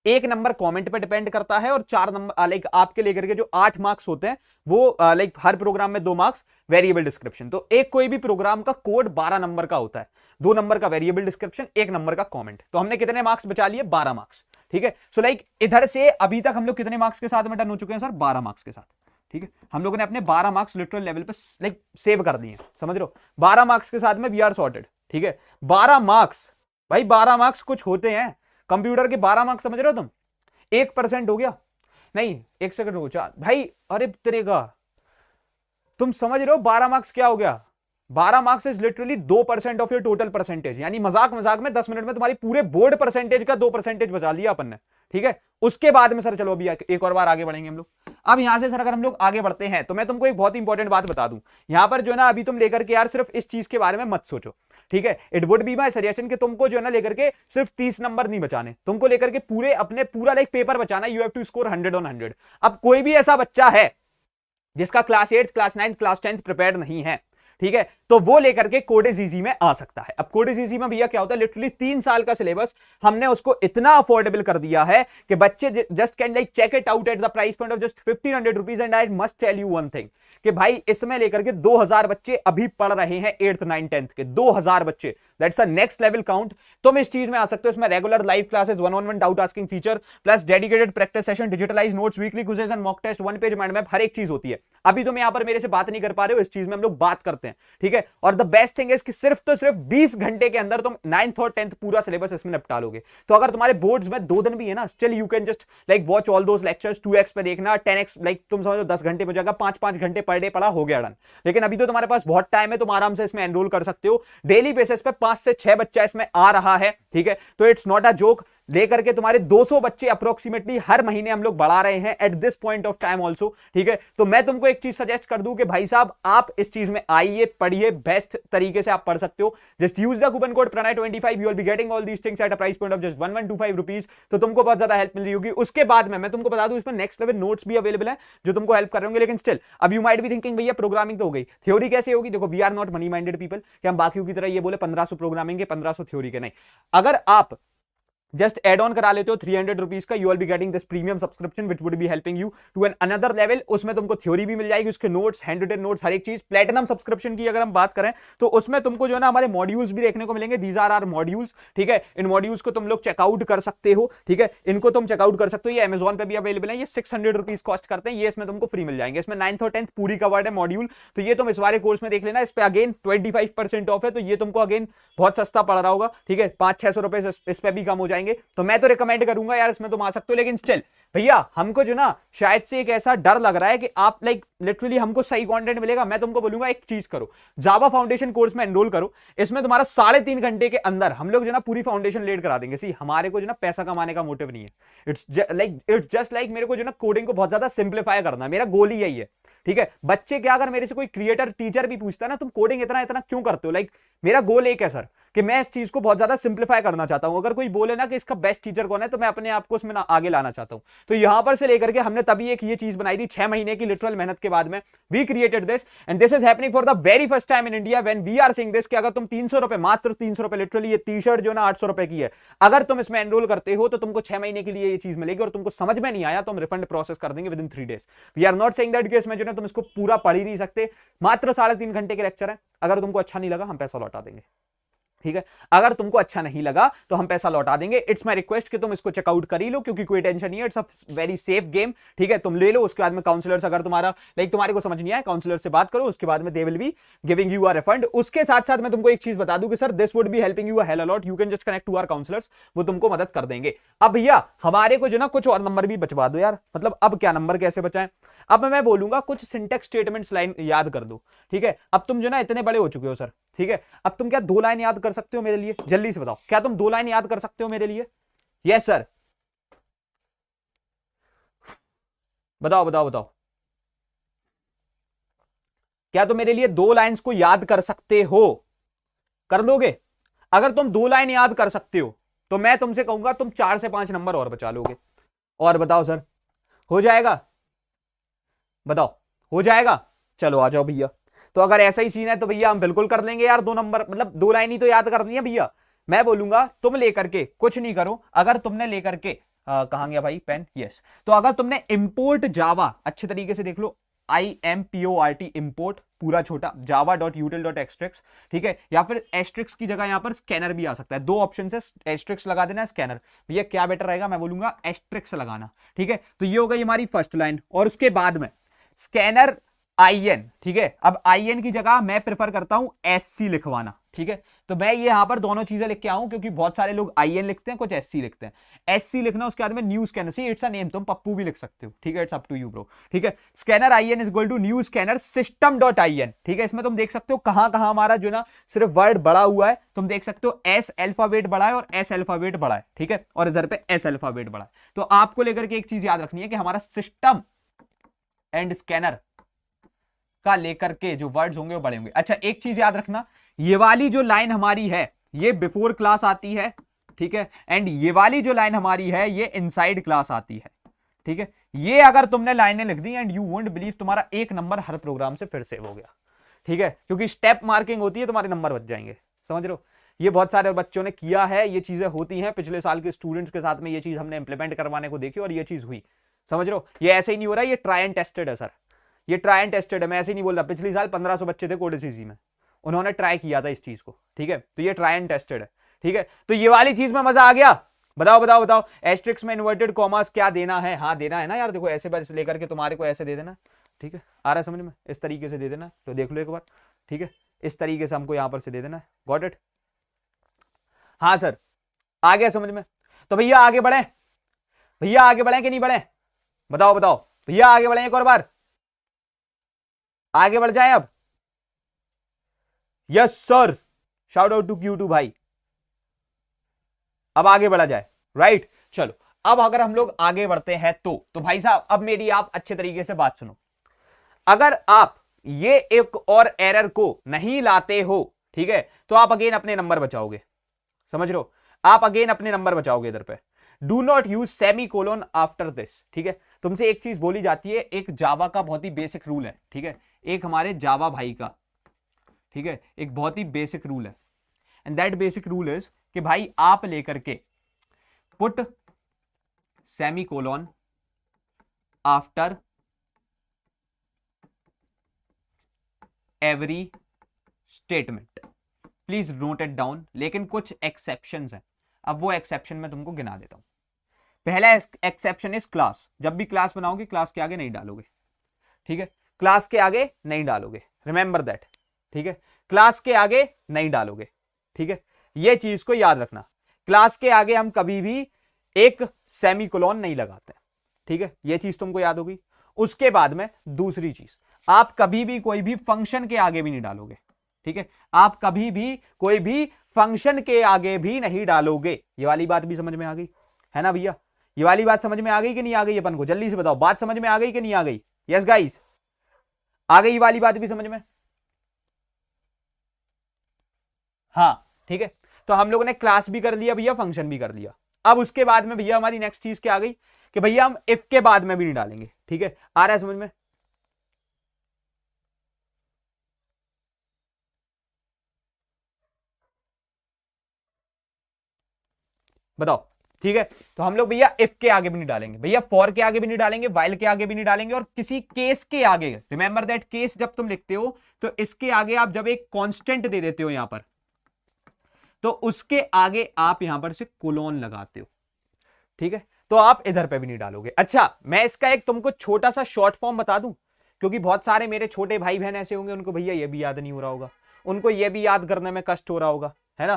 A: 1 नंबर कमेंट पे डिपेंड करता है और 4 नंबर लाइक आपके लेकर के जो 8 मार्क्स होते हैं वो लाइक हर प्रोग्राम में 2 मार्क्स वेरिएबल डिस्क्रिप्शन। तो एक कोई भी प्रोग्राम का कोड 12 नंबर का होता है, 2 नंबर का वेरिएबल डिस्क्रिप्शन, 1 नंबर का कमेंट। तो हमने कितने मार्क्स बचा लिए, 12 मार्क्स, ठीक है। सो लाइक इधर से अभी तक हम लोग कितने मार्क्स के साथ में डन हो चुके हैं सर, 12 मार्क्स के साथ, ठीक है। हम लोगों ने अपने 12 मार्क्स लिटरल लेवल पे लाइक सेव कर दिए, समझ रहे हो। 12 मार्क्स के साथ में वी आर सॉर्टेड, ठीक है। 12 मार्क्स भाई, 12 मार्क्स कुछ होते हैं कंप्यूटर के, 12 मार्क्स समझ रहे हो तुम, 1% हो गया, नहीं 1 सेकंड हो जा भाई, अरे तेरे का तुम समझ रहे हो 12 मार्क्स क्या हो गया। 12 marks is literally 2% of your total percentage, यानी मजाक मजाक में 10 मिनट में तुम्हारी पूरे बोर्ड परसेंटेज का 2% बचा लिया अपन ने, ठीक है। उसके बाद में सर चलो अभी एक और बार आगे बढ़ेंगे हम लोग। अब यहां से सर अगर हम लोग आगे बढ़ते हैं तो मैं तुमको एक बहुत इंपॉर्टेंट बात बता दूं, यहां पर जो है ना अभी तुम लेकर के यार सिर्फ इस चीज के बारे में मत सोचो, ठीक है। It would be my suggestion कि तुमको जो है ना लेकर के सिर्फ 30 नंबर नहीं बचाने, तुमको लेकर के पूरे अपने पूरा लाइक पेपर बचाना, you have to score 100 on 100। अब कोई भी ऐसा बच्चा है जिसका क्लास 8, क्लास 9, क्लास 10 प्रिपेयर नहीं है, ठीक है, तो वो लेकर के कोड इज इजी में आ सकता है। अब कोड इज इजी में भैया क्या होता है, लिटरली 3 साल का सिलेबस हमने उसको इतना अफोर्डेबल कर दिया है कि बच्चे just can like check it out at the price point of just 1500 rupees. And I must tell you one thing कि भाई इसमें लेकर के 2000 बच्चे अभी पढ़ रहे हैं 8th 9th 10th के, 2000 बच्चे, that's a next level count. तुम इस चीज में आ सकते हो, इसमें regular live classes, 1-on-1 doubt asking feature, plus dedicated practice session, digitalize notes, weekly quizzes and mock test, 1 page mind map, हर एक चीज होती है। अभी तुम यहां पर मेरे से बात नहीं कर पा रहे हो, इस चीज में हम लोग बात करते हैं, ठीक है। और द बेस्ट थिंग इज कि सिर्फ तो सिर्फ 20 घंटे के अंदर तुम 9th और 10th पूरा सिलेबस इसमें निपटा लोगे। तो अगर तुम्हारे बोर्ड्स में 2 दिन भी है ना, still you can just like watch all those lectures, 2x पे देखना, 10x लाइक तुम समझो 10 घंटे में जाएगा, 5-5 घंटे पर डे पढ़ा, हो गया डन। लेकिन अभी तो तुम्हारे पास बहुत टाइम है, तुम आराम से इसमें एनरोल कर सकते हो। डेली बेसिस पे 5 से 6 बच्चा इसमें आ रहा है, ठीक है। तो इट्स नॉट अ जोक, लेकर के तुम्हारे 200 बच्चे अप्रोक्सीमेटली हर महीने हम लोग बढ़ा रहे हैं at this point of time also, ठीक है। तो मैं तुमको एक चीज सजेस्ट कर दूं कि भाई साहब आप इस चीज में आइए, पढ़िए, बेस्ट तरीके से आप पढ़ सकते हो। Just use the coupon code प्रणय25, you will be getting all these things at a price point of just 1125 rupees. तो तुमको बहुत ज्यादा हेल्प मिल रही होगी। उसके बाद में मैं तुमको बता दूं इसमें नेक्स्ट लेवल नोट्स भी अवेलेबल है जो तुमको हेल्प कर रहे होंगे। लेकिन स्टिल अब यू माइट बी थिंकिंग भैया प्रोग्रामिंग तो हो गई, थ्योरी कैसे होगी। देखो we are not money minded people कि हम बाकियों की तरह ये बोले 1500 प्रोग्रामिंग के 1500 थ्योरी के, नहीं। अगर आप जस्ट एड ऑन करा लेते हो 300 रुपीज का, you will be getting this premium subscription which would be helping you to an another level. उसमें तुमको थ्योरी भी मिल जाएगी, उसके नोट्स, हैंड रिटन नोट्स, हर एक चीज। प्लेटिनम सब्सक्रिप्शन की अगर हम बात करें तो उसमें तुमको जो है ना हमारे मॉड्यूल्स भी देखने को मिलेंगे, दीज आर आर मॉड्यूल्स, ठीक है। इन मॉड्यूल्स को तुम लोग चेकआउट कर सकते हो, ठीक है, इनको तुम चेकआउट कर सकते हो। ये अमेजॉन पे भी अवेलेबल है, ये 600 रुपीज कॉस्ट करते हैं, ये इसमें तुमको फ्री मिल जाएंगे। इसमें 9th और 10th पूरी कवर्ड है मॉड्यूल, तो ये तुम इस वाले कोर्स में देख लेना। इस पे अगेन 25% ऑफ है, तो ये तुमको अगेन बहुत सस्ता पड़ रहा होगा, ठीक है। 500-600 रुपए इस पे भी कम हो जाएंगे, तो मैं तो रिकमेंड करूंगा यार इसमें तुम आ सकते हो। लेकिन स्टिल भैया हमको जो ना शायद से एक ऐसा डर लग रहा है कि आप लाइक लिटरली हमको सही कंटेंट मिलेगा। मैं तुमको बोलूंगा एक चीज करो, जावा फाउंडेशन कोर्स में एनरोल करो। इसमें तुम्हारा 3.5 घंटे के अंदर हम लोग जो ना पूरी फाउंडेशन लेड करा देंगे। सी हमारे को जो ना पैसा कमाने का मोटिव नहीं है, इट्स जस्ट लाइक मेरे को जो ना कोडिंग को बहुत ज्यादा सिंप्लीफाई करना है, मेरा गोल ही यही है, ठीक है। बच्चे क्या, अगर मेरे से कोई क्रिएटर टीचर भी पूछता है ना तुम कोडिंग इतना इतना क्यों करते हो, लाइक मेरा गोल एक है सर कि मैं इस चीज को बहुत ज्यादा सिंप्लीफाई करना चाहता हूं। अगर कोई बोले ना कि इसका बेस्ट टीचर कौन है, तो मैं अपने आप को उसमें आगे लाना चाहता हूं। तो यहां पर से लेकर के हमने तभी एक ये चीज बनाई थी 6 महीने की लिटरल मेहनत के बाद में we created this, and this is happening for the very first time in India when we are seeing this कि अगर तुम 300 रुपए, मात्र 300 रुपए, लिटरली ये टी शर्ट जो ना 800 रुपए की है, अगर तुम इसमें एनरोल करते हो तो तुमको 6 महीने के लिए ये चीज मिलेगी। और तुमको समझ में नहीं आया तो हम रिफंड प्रोसेस कर देंगे within 3 days. We are not saying that कि इसमें जो ना तुम इसको पूरा पढ़ ही नहीं सकते, मात्र 3.5 घंटे के लेक्चर है। अगर तुमको अच्छा नहीं लगा हम पैसा लौटा देंगे, ठीक है। अगर तुमको अच्छा नहीं लगा तो हम पैसा लौटा देंगे। इट्स माय रिक्वेस्ट कि तुम इसको चेकआउट कर ही लो, क्योंकि कोई टेंशन नहीं है, it's a very safe game, ठीक है। तुम ले लो, उसके बाद में काउंसलर्स, अगर तुम्हारा लाइक तुम्हारे को समझ नहीं आया, काउंसलर से बात करो, उसके बाद में they will be giving you a refund. उसके साथ साथ मैं तुमको एक चीज बता दूं कि sir this would be helping you a hell a lot, you can just connect to our counsellors, वो तुमको मदद कर देंगे। अब भैया हमारे को जो ना कुछ और नंबर भी बचवा दो यार, मतलब अब क्या नंबर कैसे बचाएं। अब मैं बोलूंगा कुछ सिंटेक्स स्टेटमेंट्स लाइन याद कर दो, ठीक है। अब तुम जो ना इतने बड़े हो चुके हो सर, ठीक है, अब तुम क्या 2 लाइन याद कर सकते हो मेरे लिए, जल्दी से बताओ, क्या तुम 2 लाइन याद कर सकते हो मेरे लिए? यस सर, बताओ बताओ बताओ, क्या तुम मेरे लिए 2 लाइंस को याद कर सकते हो? कर लोगे? अगर तुम 2 लाइन याद कर सकते हो तो मैं तुमसे कहूंगा तुम 4 से 5 नंबर और बचा लोगे। और बताओ सर, हो जाएगा? बताओ, हो जाएगा? चलो आ जाओ भैया। तो अगर ऐसा ही सीन है तो भैया हम बिल्कुल कर लेंगे यार 2 नंबर, मतलब 2 लाइन ही तो याद करनी है भैया। मैं बोलूंगा तुम लेकर के कुछ नहीं करो, अगर तुमने लेकर के कहां गया भाई पेन, यस, तो अगर तुमने इंपोर्ट जावा अच्छे तरीके से देख लो, IMPORT इंपोर्ट पूरा छोटा java.util.extrix, ठीक है, या फिर एस्ट्रिक्स की जगह यहां पर स्कैनर भी आ सकता है। 2 ऑप्शन है, एस्ट्रिक्स लगा देना, स्कैनर। भैया क्या बेटर रहेगा? मैं बोलूंगा एस्ट्रिक्स लगाना, ठीक है। तो ये हो गई हमारी फर्स्ट लाइन, और उसके बाद में स्कैनर IN, ठीक है। अब IN की जगह मैं प्रेफर करता हूं SC लिखवाना, ठीक है। तो मैं ये यहां पर दोनों चीजें लिख के आऊं, क्योंकि बहुत सारे लोग IN लिखते हैं, कुछ SC लिखते हैं। SC लिखना, उसके बाद में new scanner, see it's a name, तुम पप्पू भी लिख सकते हो, ठीक है, it's up to you bro, ठीक है। Scanner IN is equal to new scanner system.in, ठीक है। इसमें तुम देख सकते हो कहां कहां हमारा जो ना सिर्फ वर्ड बड़ा हुआ है, तुम देख सकते हो S अल्फाबेट बड़ा है और S अल्फाबेट बड़ा है, ठीक है, और इधर पे S अल्फाबेट बड़ा है। तो आपको लेकर के एक चीज याद रखनी है कि हमारा सिस्टम एंड स्कैनर का लेकर के जो वर्ड्स होंगे वो बड़े होंगे। अच्छा एक चीज याद रखना, ये वाली जो लाइन हमारी है ये बिफोर क्लास आती है, ठीक है, एंड ये वाली जो लाइन हमारी है ये इनसाइड क्लास आती है, ठीक है। ये अगर तुमने लाइनें लिख दी एंड यू वोंट बिलीव, तुम्हारा 1 नंबर हर प्रोग्राम से फिर सेव हो गया, ठीक है, क्योंकि स्टेप मार्किंग होती है, तुम्हारे नंबर बच जाएंगे, समझ रहे हो। ये बहुत सारे बच्चों ने किया है, ये चीजें होती हैं, पिछले साल के स्टूडेंट्स के साथ में ये चीज हमने इंप्लीमेंट करवाने को देखी और ये चीज हुई, समझ रहे हो। ये ऐसे ही नहीं हो रहा, ये ट्राई एंड टेस्टेड है सर, ये ट्राई एंड टेस्टेड है, मैं ऐसे नहीं बोल रहा। पिछले साल 1500 बच्चे थे कोडेसीसी में, उन्होंने ट्राई किया था इस चीज को, ठीक है, तो ये ट्राई एंड टेस्टेड है, ठीक है। तो ये वाली चीज में मजा आ गया? बताओ बताओ बताओ, एस्ट्रिक्स में इन्वर्टेड कॉमास क्या देना है? हाँ देना है ना यार, देखो ऐसे बस लेकर के तुम्हारे को ऐसे दे देना, ठीक है, आ रहा है समझ में, इस तरीके से दे देना, तो देख लो एक बार, ठीक है, इस तरीके से हमको यहां पर से दे देना है, गॉट इट? हाँ सर, आ गया समझ में। तो भैया आगे बढ़े, भैया आगे बढ़े कि नहीं बढ़े? बताओ बताओ भैया, आगे बढ़े एक और बार, आगे बढ़ जाए अब? Yes sir, shout out to Q2 भाई, अब आगे बढ़ा जाए, राइट। चलो अब अगर हम लोग आगे बढ़ते हैं तो भाई साहब अब मेरी आप अच्छे तरीके से बात सुनो। अगर आप ये एक और एरर को नहीं लाते हो, ठीक है, तो आप अगेन अपने नंबर बचाओगे, समझ रहे हो, आप अगेन अपने नंबर बचाओगे इधर पे। Do not use semicolon after this, ठीक है। तुमसे एक चीज बोली जाती है, एक जावा का बहुत ही बेसिक रूल है, ठीक है, एक हमारे जावा भाई का, ठीक है, एक बहुत ही बेसिक रूल है, and that basic rule is कि भाई आप लेकर के put semicolon after every statement, please note it down. लेकिन कुछ एक्सेप्शंस हैं, अब वो एक्सेप्शन मैं तुमको गिना देता हूं। पहला एक्सेप्शन इज क्लास। जब भी क्लास बनाओगे क्लास के आगे नहीं डालोगे, ठीक है, क्लास के आगे नहीं डालोगे, रिमेंबर दैट, ठीक है, क्लास के आगे नहीं डालोगे, ठीक है, ये चीज को याद रखना। क्लास के आगे हम कभी भी एक सेमीकोलन नहीं लगाते, ठीक है, ये चीज तुमको याद होगी। उसके बाद में दूसरी चीज, आप कभी भी कोई भी फंक्शन के आगे भी नहीं डालोगे, ठीक है, आप कभी भी कोई भी फंक्शन के आगे भी नहीं डालोगे। ये वाली बात भी समझ में आ गई है ना भैया? ये वाली बात समझ में आ गई कि नहीं आ गई? अपन को जल्दी से बताओ, बात समझ में आ गई कि नहीं आ गई? यस गाइस, आ गई ये वाली बात भी समझ में? हाँ, ठीक है, तो हम लोगों ने क्लास भी कर लिया भैया, फंक्शन भी कर लिया। अब उसके बाद में भैया हमारी नेक्स्ट चीज क्या आ गई कि भैया हम इफ के बाद में भी नहीं डालेंगे, ठीक है, आ रहा है समझ में? बताओ, ठीक है, तो हम लोग भैया इफ के आगे भी नहीं डालेंगे भैया, फॉर के आगे भी नहीं डालेंगे, वाइल के आगे भी नहीं डालेंगे, और किसी केस के आगे, रिमेंबर दैट केस जब तुम लिखते हो तो इसके आगे आप जब एक कांस्टेंट दे देते हो यहां पर, तो उसके आगे आप यहां पर से कोलोन लगाते हो, ठीक है, तो आप इधर पे भी नहीं डालोगे। अच्छा, मैं इसका एक तुमको छोटा सा शॉर्ट फॉर्म बता दूं, क्योंकि बहुत सारे मेरे छोटे भाई बहन ऐसे होंगे उनको भैया ये भी याद नहीं हो रहा होगा, उनको ये भी याद करने में कष्ट हो रहा होगा, है ना?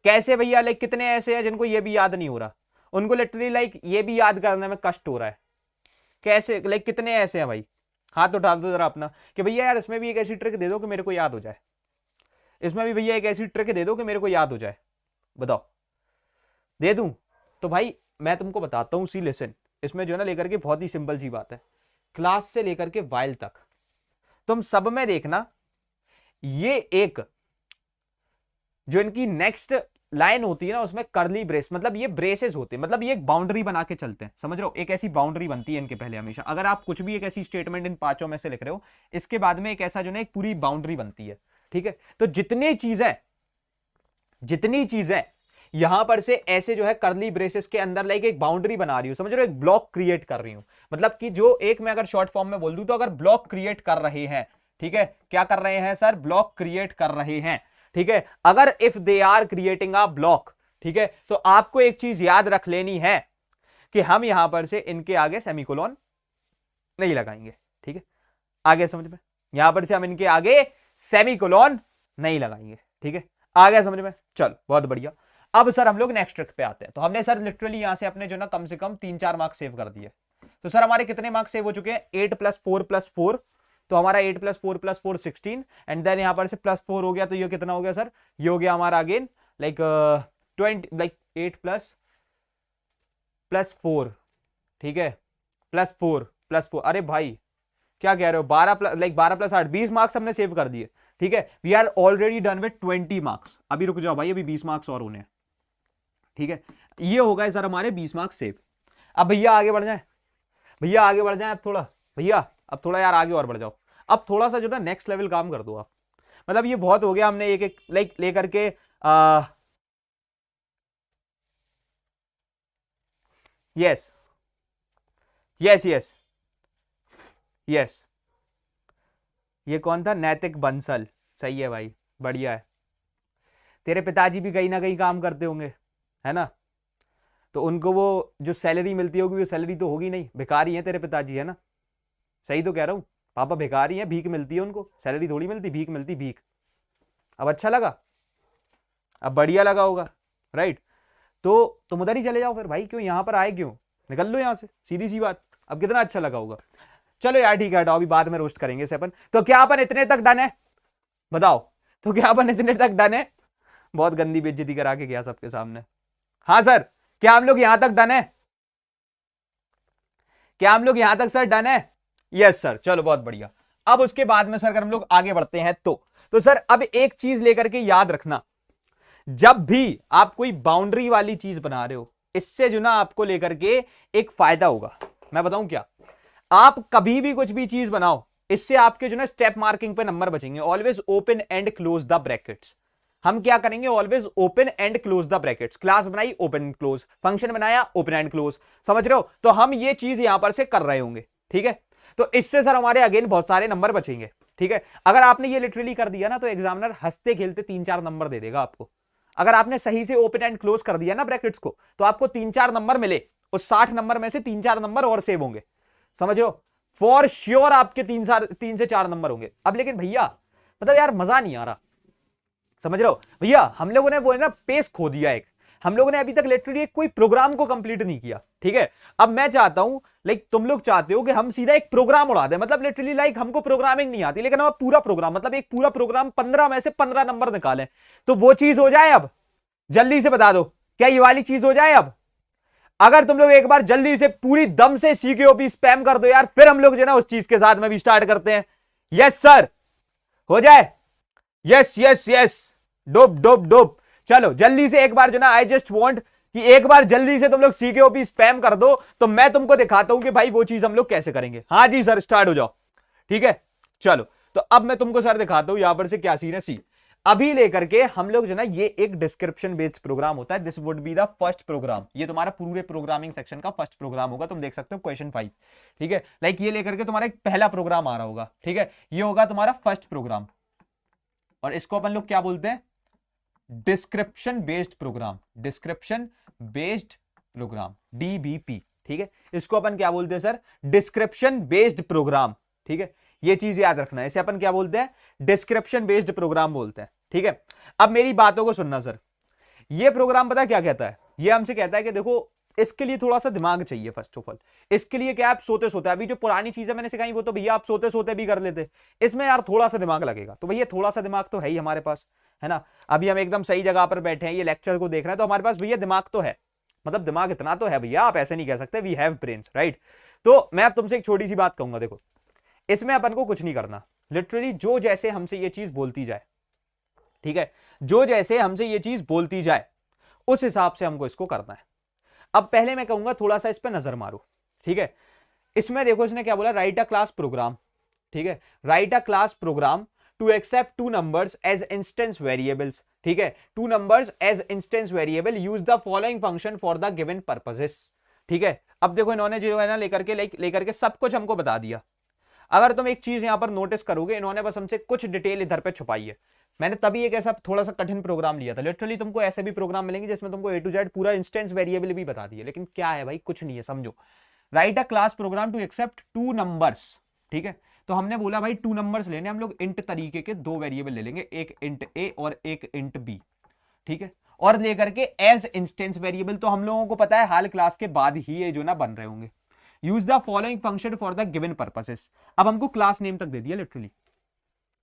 A: कैसे भैया, लाइक कितने ऐसे हैं जिनको ये भी याद नहीं हो रहा, उनको लिटरली लाइक ये भी याद करने में कष्ट हो रहा है? कैसे, लाइक कितने ऐसे हैं भाई? हाथ तो डाल दो जरा अपना कि भैया यार इसमें भी एक ऐसी ट्रिक दे दो कि मेरे को याद हो जाए, इसमें भी भैया एक ऐसी ट्रिक दे दो कि मेरे को याद हो जाए। बताओ, दे दूं? तो भाई मैं तुमको बताता हूं, सी लेसन, इसमें जो है ना लेकर के बहुत ही सिंपल सी बात है, क्लास से लेकर के वाइल तक तुम सब में देखना, ये एक जो इनकी नेक्स्ट लाइन होती है ना उसमें करली ब्रेस, मतलब ये ब्रेसेस होते हैं, मतलब ये एक बाउंड्री बना के चलते हैं, समझ रहे हो? एक ऐसी बाउंड्री बनती है इनके पहले हमेशा, अगर आप कुछ भी एक ऐसी स्टेटमेंट इन पांचों में से लिख रहे हो, इसके बाद में एक ऐसा जो ना एक पूरी बाउंड्री बनती है, ठीक है? तो जितनी चीजें यहां पर से ऐसे जो है करली ब्रेसेस के अंदर लाइक एक बाउंड्री बना रही हूं, समझ रहे हो? एक ब्लॉक क्रिएट कर रही हूं, मतलब कि जो एक मैं अगर शॉर्ट फॉर्म में बोल दूं तो अगर ब्लॉक क्रिएट कर रहे हैं, ठीक है, क्या कर रहे हैं सर? ब्लॉक क्रिएट कर रहे हैं, ठीक है, अगर if they are creating a block, ठीक है, तो आपको एक चीज याद रख लेनी है कि हम यहां पर से इनके आगे सेमीकोलन नहीं लगाएंगे, ठीक है, आगे समझ में? यहां पर से हम इनके आगे सेमीकोलन नहीं लगाएंगे, ठीक है, आ गया समझ में? चलो बहुत बढ़िया। अब सर हम लोग नेक्स्ट ट्रिक पे आते हैं। तो हमने सर लिटरली यहां से अपने जो ना कम से कम 3-4 मार्क्स सेव कर दिए। तो सर हमारे कितने मार्क्स सेव हो चुके हैं? 8 + 4 + 4, तो हमारा 8 + 4 + 4 16, एंड देन यहां पर से +4 हो गया, तो ये कितना हो गया सर? ये हो गया हमारा अगेन लाइक 20, लाइक 8 + 4, ठीक है, +4 + 4, अरे भाई क्या कह रहे हो? 12 + 8 20 मार्क्स हमने सेव कर दिए, ठीक है। We are already done with 20 marks. अभी रुक जाओ भाई, अभी 20 मार्क्स और होने हैं, ठीक है। ये हो गए सर हमारे 20 मार्क्स सेव। अब भैया आगे बढ़ जाए, भैया आगे बढ़ जाए अब थोड़ा, भैया अब थोड़ा यार आगे और बढ़ जाओ। अब थोड़ा सा जो ना नेक्स्ट लेवल काम कर दो आप, मतलब ये बहुत हो गया, हमने एक एक लाइक लेकर के यस यस यस यस, ये कौन था? नैतिक बंसल, सही है भाई, बढ़िया है। तेरे पिताजी भी कहीं ना कहीं काम करते होंगे, है ना? तो उनको वो जो सैलरी मिलती होगी वो सैलरी तो होगी नहीं, भिखारी है तेरे पिताजी, है ना? सही तो कह रहा हूँ, पापा भिखारी है, भीख मिलती है उनको, सैलरी थोड़ी मिलती, भीख मिलती, भीख। अब अच्छा लगा? अब बढ़िया लगा होगा, राइट? तो तुम उधर ही चले जाओ फिर भाई, क्यों यहाँ पर आए, क्यों? निकल लो यहाँ से, सीधी सी बात। अब कितना अच्छा लगा होगा। चलो यार ठीक है, हटाओ, अभी बाद में रोस्ट करेंगे इसे अपन। तो क्या अपन इतने तक डन है? बताओ, तो क्या अपन इतने तक डन है? बहुत गंदी बेइज्जती करा के गया सबके सामने। हाँ सर, क्या हम लोग यहां तक डन है? क्या हम लोग यहां तक सर डन है? यस सर, चलो बहुत बढ़िया। अब उसके बाद में सर अगर हम लोग आगे बढ़ते हैं तो सर अब एक चीज लेकर के याद रखना, जब भी आप कोई बाउंड्री वाली चीज बना रहे हो, इससे जो ना आपको लेकर के एक फायदा होगा। मैं बताऊं क्या? आप कभी भी कुछ भी चीज बनाओ, इससे आपके जो ना स्टेप मार्किंग पे नंबर बचेंगे। Always open and close the brackets, हम क्या करेंगे, always open and close the brackets. Class बनाई, ओपन एंड क्लोज, फंक्शन बनाया, ओपन एंड क्लोज, समझ रहे हो? तो हम ये चीज यहां पर से कर रहे होंगे, ठीक है। तो इससे सर हमारे अगेन बहुत सारे नंबर बचेंगे, ठीक है। अगर आपने ये लिटरली कर दिया ना तो एग्जामिनर हंसते खेलते 3-4 नंबर दे देगा आपको। अगर आपने सही से ओपन एंड क्लोज कर दिया ना ब्रैकेट्स को, तो आपको 3-4 नंबर मिले, उस 60 नंबर में से 3-4 नंबर और सेव होंगे, समझ रहे हो? फॉर श्योर आपके 3 से 4 नंबर होंगे। अब लेकिन भैया मतलब यार मजा नहीं आ रहा, समझ रहे हो भैया? हम लोगों ने वो है ना पेस खो दिया एक, हम लोगों ने अभी तक लिटरली कोई प्रोग्राम को कंप्लीट नहीं किया, ठीक है। अब मैं चाहता हूं लाइक तुम लोग चाहते हो कि हम सीधा एक प्रोग्राम उड़ा दें, मतलब लिटरली लाइक हमको प्रोग्रामिंग नहीं आती, लेकिन हम पूरा प्रोग्राम, मतलब एक पूरा प्रोग्राम 15 में से 15 नंबर निकालें, तो वो चीज हो जाए। अब जल्दी से बता दो, क्या ये वाली चीज हो जाए? अब अगर तुम लोग एक बार जल्दी से पूरी दम से सीकेओपी स्पैम कर दो यार, फिर हम लोग जो ना उस चीज के साथ में भी स्टार्ट करते हैं। यस सर, हो जाए। Yes yes yes, dope dope dope. चलो जल्दी से एक बार जो ना, आई जस्ट वांट कि एक बार जल्दी से तुम लोग सीकेओपी स्पैम कर दो, तो मैं तुमको दिखाता हूं कि भाई वो चीज हम लोग कैसे करेंगे। हाँ जी सर, स्टार्ट हो जाओ, ठीक है। चलो तो अब मैं तुमको सर दिखाता हूं यहां पर से क्या सीन है। सी अभी लेकर के हम लोग जो ना, ये एक डिस्क्रिप्शन बेस्ड प्रोग्राम होता है, this would be the first program. ये तुम्हारा पूरे प्रोग्रामिंग सेक्शन का फर्स्ट प्रोग्राम होगा, तुम देख सकते हो क्वेश्चन 5, ठीक है। लाइक ये लेकर के तुम्हारा एक पहला प्रोग्राम आ रहा होगा, ठीक है। ये होगा तुम्हारा फर्स्ट प्रोग्राम, और इसको अपन लोग क्या बोलते हैं? Description based program, description based program, DBP, ठीक है। इसको अपन क्या बोलते हैं सर? डिस्क्रिप्शन बेस्ड प्रोग्राम, ठीक है। ये चीज याद रखना है, इसे अपन क्या बोलते हैं? डिस्क्रिप्शन बेस्ड प्रोग्राम बोलते हैं, ठीक है। अब मेरी बातों को सुनना सर, ये प्रोग्राम पता क्या कहता है? ये हमसे कहता है कि देखो इसके लिए थोड़ा सा दिमाग चाहिए फर्स्ट ऑफ ऑल। इसके लिए क्या, आप सोते सोते, अभी जो पुरानी चीजें मैंने सिखाई वो तो भैया आप सोते सोते भी कर लेते, इसमें यार थोड़ा सा दिमाग लगेगा। तो भैया थोड़ा सा दिमाग तो है ही हमारे पास, है ना। अभी हम एकदम सही जगह पर बैठे हैं, ये लेक्चर को देख रहे हैं, तो हमारे पास भैया दिमाग तो है, मतलब दिमाग इतना तो है भैया, आप ऐसे नहीं कह सकते वी हैव ब्रेन्स, राइट। तो मैं अब तुमसे एक छोटी सी बात कहूंगा, देखो इसमें अपन को कुछ नहीं करना, लिटरली जो जैसे हमसे ये चीज बोलती जाए, ठीक है, जो जैसे हमसे ये चीज बोलती जाए उस हिसाब से हमको इसको करना है। अब पहले मैं कहूंगा थोड़ा सा इस पर नजर मारो, ठीक है। इसमें देखो इसने क्या बोला, राइट अ क्लास प्रोग्राम, ठीक है। Write a class program to accept 2 numbers as instance variables, ठीक है। 2 numbers as instance variable, use the following function for the given purposes, ठीक है। अब देखो इन्होंने जो है ना लेकर के सब कुछ हमको बता दिया। अगर तुम एक चीज यहां पर नोटिस करोगे, इन्होंने बस हमसे कुछ डिटेल इधर पे छुपाई है। मैंने तभी एक ऐसा थोड़ा सा कठिन प्रोग्राम लिया था, लिटरली तुमको ऐसे भी प्रोग्राम मिलेंगे जिसमें तुमको A to Z पूरा इंस्टेंस वेरिएबल भी बता दिए, लेकिन क्या है भाई, कुछ नहीं है, समझो। Write a class program to accept 2 numbers, ठीक है। तो हमने बोला भाई 2 नंबर्स लेने, हम लोग इंट तरीके के 2 वेरिएबल ले लेंगे, एक इंट ए और एक इंट बी, ठीक है। और लेकर के एज इंस्टेंस वेरिएबल, तो हम लोगों को पता है हाल क्लास के बाद ही ये जो ना बन रहे होंगे। Use the following function for the given purposes. अब हमको क्लास नेम तक दे दिया लिटरली,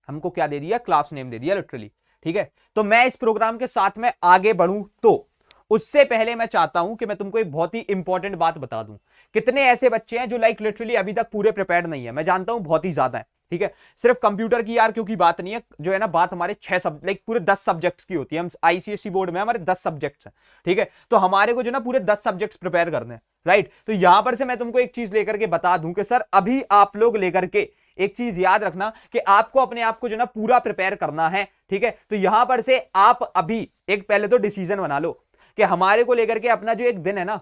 A: हमको क्या दे दिया? क्लास नेम दे दिया लिटरली, ठीक है। तो मैं इस प्रोग्राम के साथ में आगे बढ़ूं, तो उससे पहले मैं चाहता हूं कि मैं तुमको एक बहुत ही इंपॉर्टेंट बात बता दूं। कितने ऐसे बच्चे हैं जो लाइक लिटरली अभी तक पूरे प्रिपेयर्ड नहीं है? मैं जानता हूं बहुत ही ज्यादा है, ठीक है। सिर्फ कंप्यूटर की यार क्योंकि बात नहीं है, जो है ना बात हमारे 6 लाइक पूरे 10 सब्जेक्ट्स की होती है। हम आईसीएसई बोर्ड में हमारे 10 सब्जेक्ट्स हैं, ठीक है। तो हमारे को जो ना पूरे 10 सब्जेक्ट्स प्रिपेयर करने हैं, राइट। तो यहां पर से मैं तुमको एक चीज लेकर के बता दूं कि सर अभी आप लोग लेकर के एक चीज याद रखना कि आपको अपने आप को जो ना पूरा प्रिपेयर करना है, ठीक है। तो यहां पर से आप अभी एक पहले तो डिसीजन बना लो कि हमारे को लेकर के अपना जो एक दिन है ना,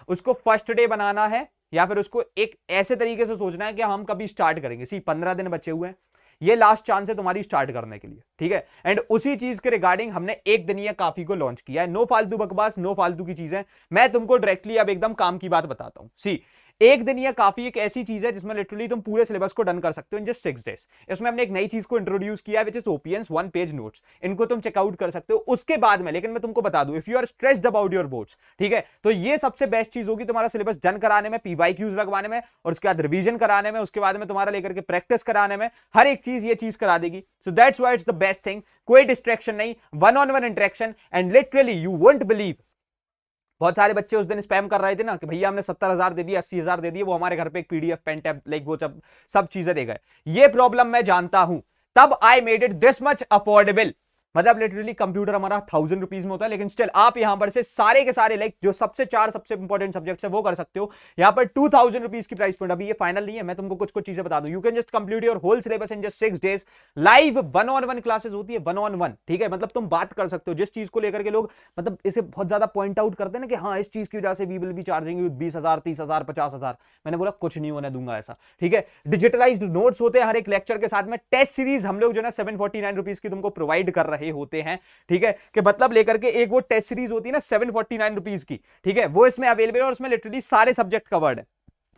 A: उसको फर्स्ट डे बनाना है, या फिर उसको एक ऐसे तरीके से सोचना है कि हम कभी स्टार्ट करेंगे। सी 15 दिन बचे हुए हैं, ये लास्ट चांस है तुम्हारी स्टार्ट करने के लिए, ठीक है। एंड उसी चीज के रिगार्डिंग हमने एक दिन या काफी को लॉन्च किया है। नो फालतू बकवास, नो फालतू की चीजें, मैं तुमको डायरेक्टली अब एकदम काम की बात बताता हूं। सी एक दिन या काफी एक ऐसी चीज है जिसमें लिटरली तुम पूरे सिलेबस को डन कर सकते हो इन जस्ट 6 डेज। इसमें हमने एक नई चीज को इंट्रोड्यूस किया है विच इज ओपीएंस 1 पेज नोट्स, इनको तुम चेकआउट कर सकते हो। उसके बाद में लेकिन मैं तुमको बता दूं, if you are stressed about your boards, ठीक है, तो ये सबसे बेस्ट चीज होगी तुम्हारा सिलेबस डन कराने में, पीवाईक्यूज लगवाने में, और उसके बाद रिवीजन कराने में, उसके बाद में तुम्हारा लेकर के प्रैक्टिस कराने में, हर एक चीज ये चीज करा देगी। So that's why it's the best thing. कोई डिस्ट्रैक्शन नहीं, 1-on-1 interaction, and literally you won't believe, बहुत सारे बच्चे उस दिन स्पैम कर रहे थे ना कि भैया हमने 70,000 दे दिए, 80,000 दे दिए, वो हमारे घर पे एक पीडीएफ पेन टैब लाइक वो सब चीजें दे गए। ये प्रॉब्लम मैं जानता हूं, तब I made it this much affordable, मतलब लिटरली कंप्यूटर हमारा 1000 रुपीज में होता है, लेकिन स्टिल आप यहां पर से सारे के सारे लाइक जो सबसे इंपॉर्टेंट सब्जेक्ट्स है वो कर सकते हो। यहां पर 2000 रुपीज की प्राइस पॉइंट, अभी ये फाइनल नहीं है, मैं तुमको कुछ कुछ चीजें बता दूं। You can just complete your whole syllabus in just 6 days. Live 1-on-1 classes होती है, 1-on-1, ठीक है। मतलब तुम बात कर सकते हो जिस चीज को लेकर के लोग मतलब इसे बहुत ज्यादा पॉइंट आउट करते हैं ना कि हाँ इस चीज की वजह से वी विल बी चार्जिंग 20,000, 30,000, 50,000। मैंने बोला कुछ नहीं होने दूंगा ऐसा, ठीक है। डिजिटलाइज्ड नोट्स होते हैं हर एक लेक्चर के साथ में। टेस्ट सीरीज हम लोग जो है 749 रुपीज की तुमको प्रोवाइड कर रहे होते हैं, ठीक है। कि मतलब लेकर के एक वो टेस्ट सीरीज होती है ना 749 रुपीज की, ठीक है, वो इसमें अवेलेबल है और उसमें लिटरली सारे सब्जेक्ट कवर्ड है,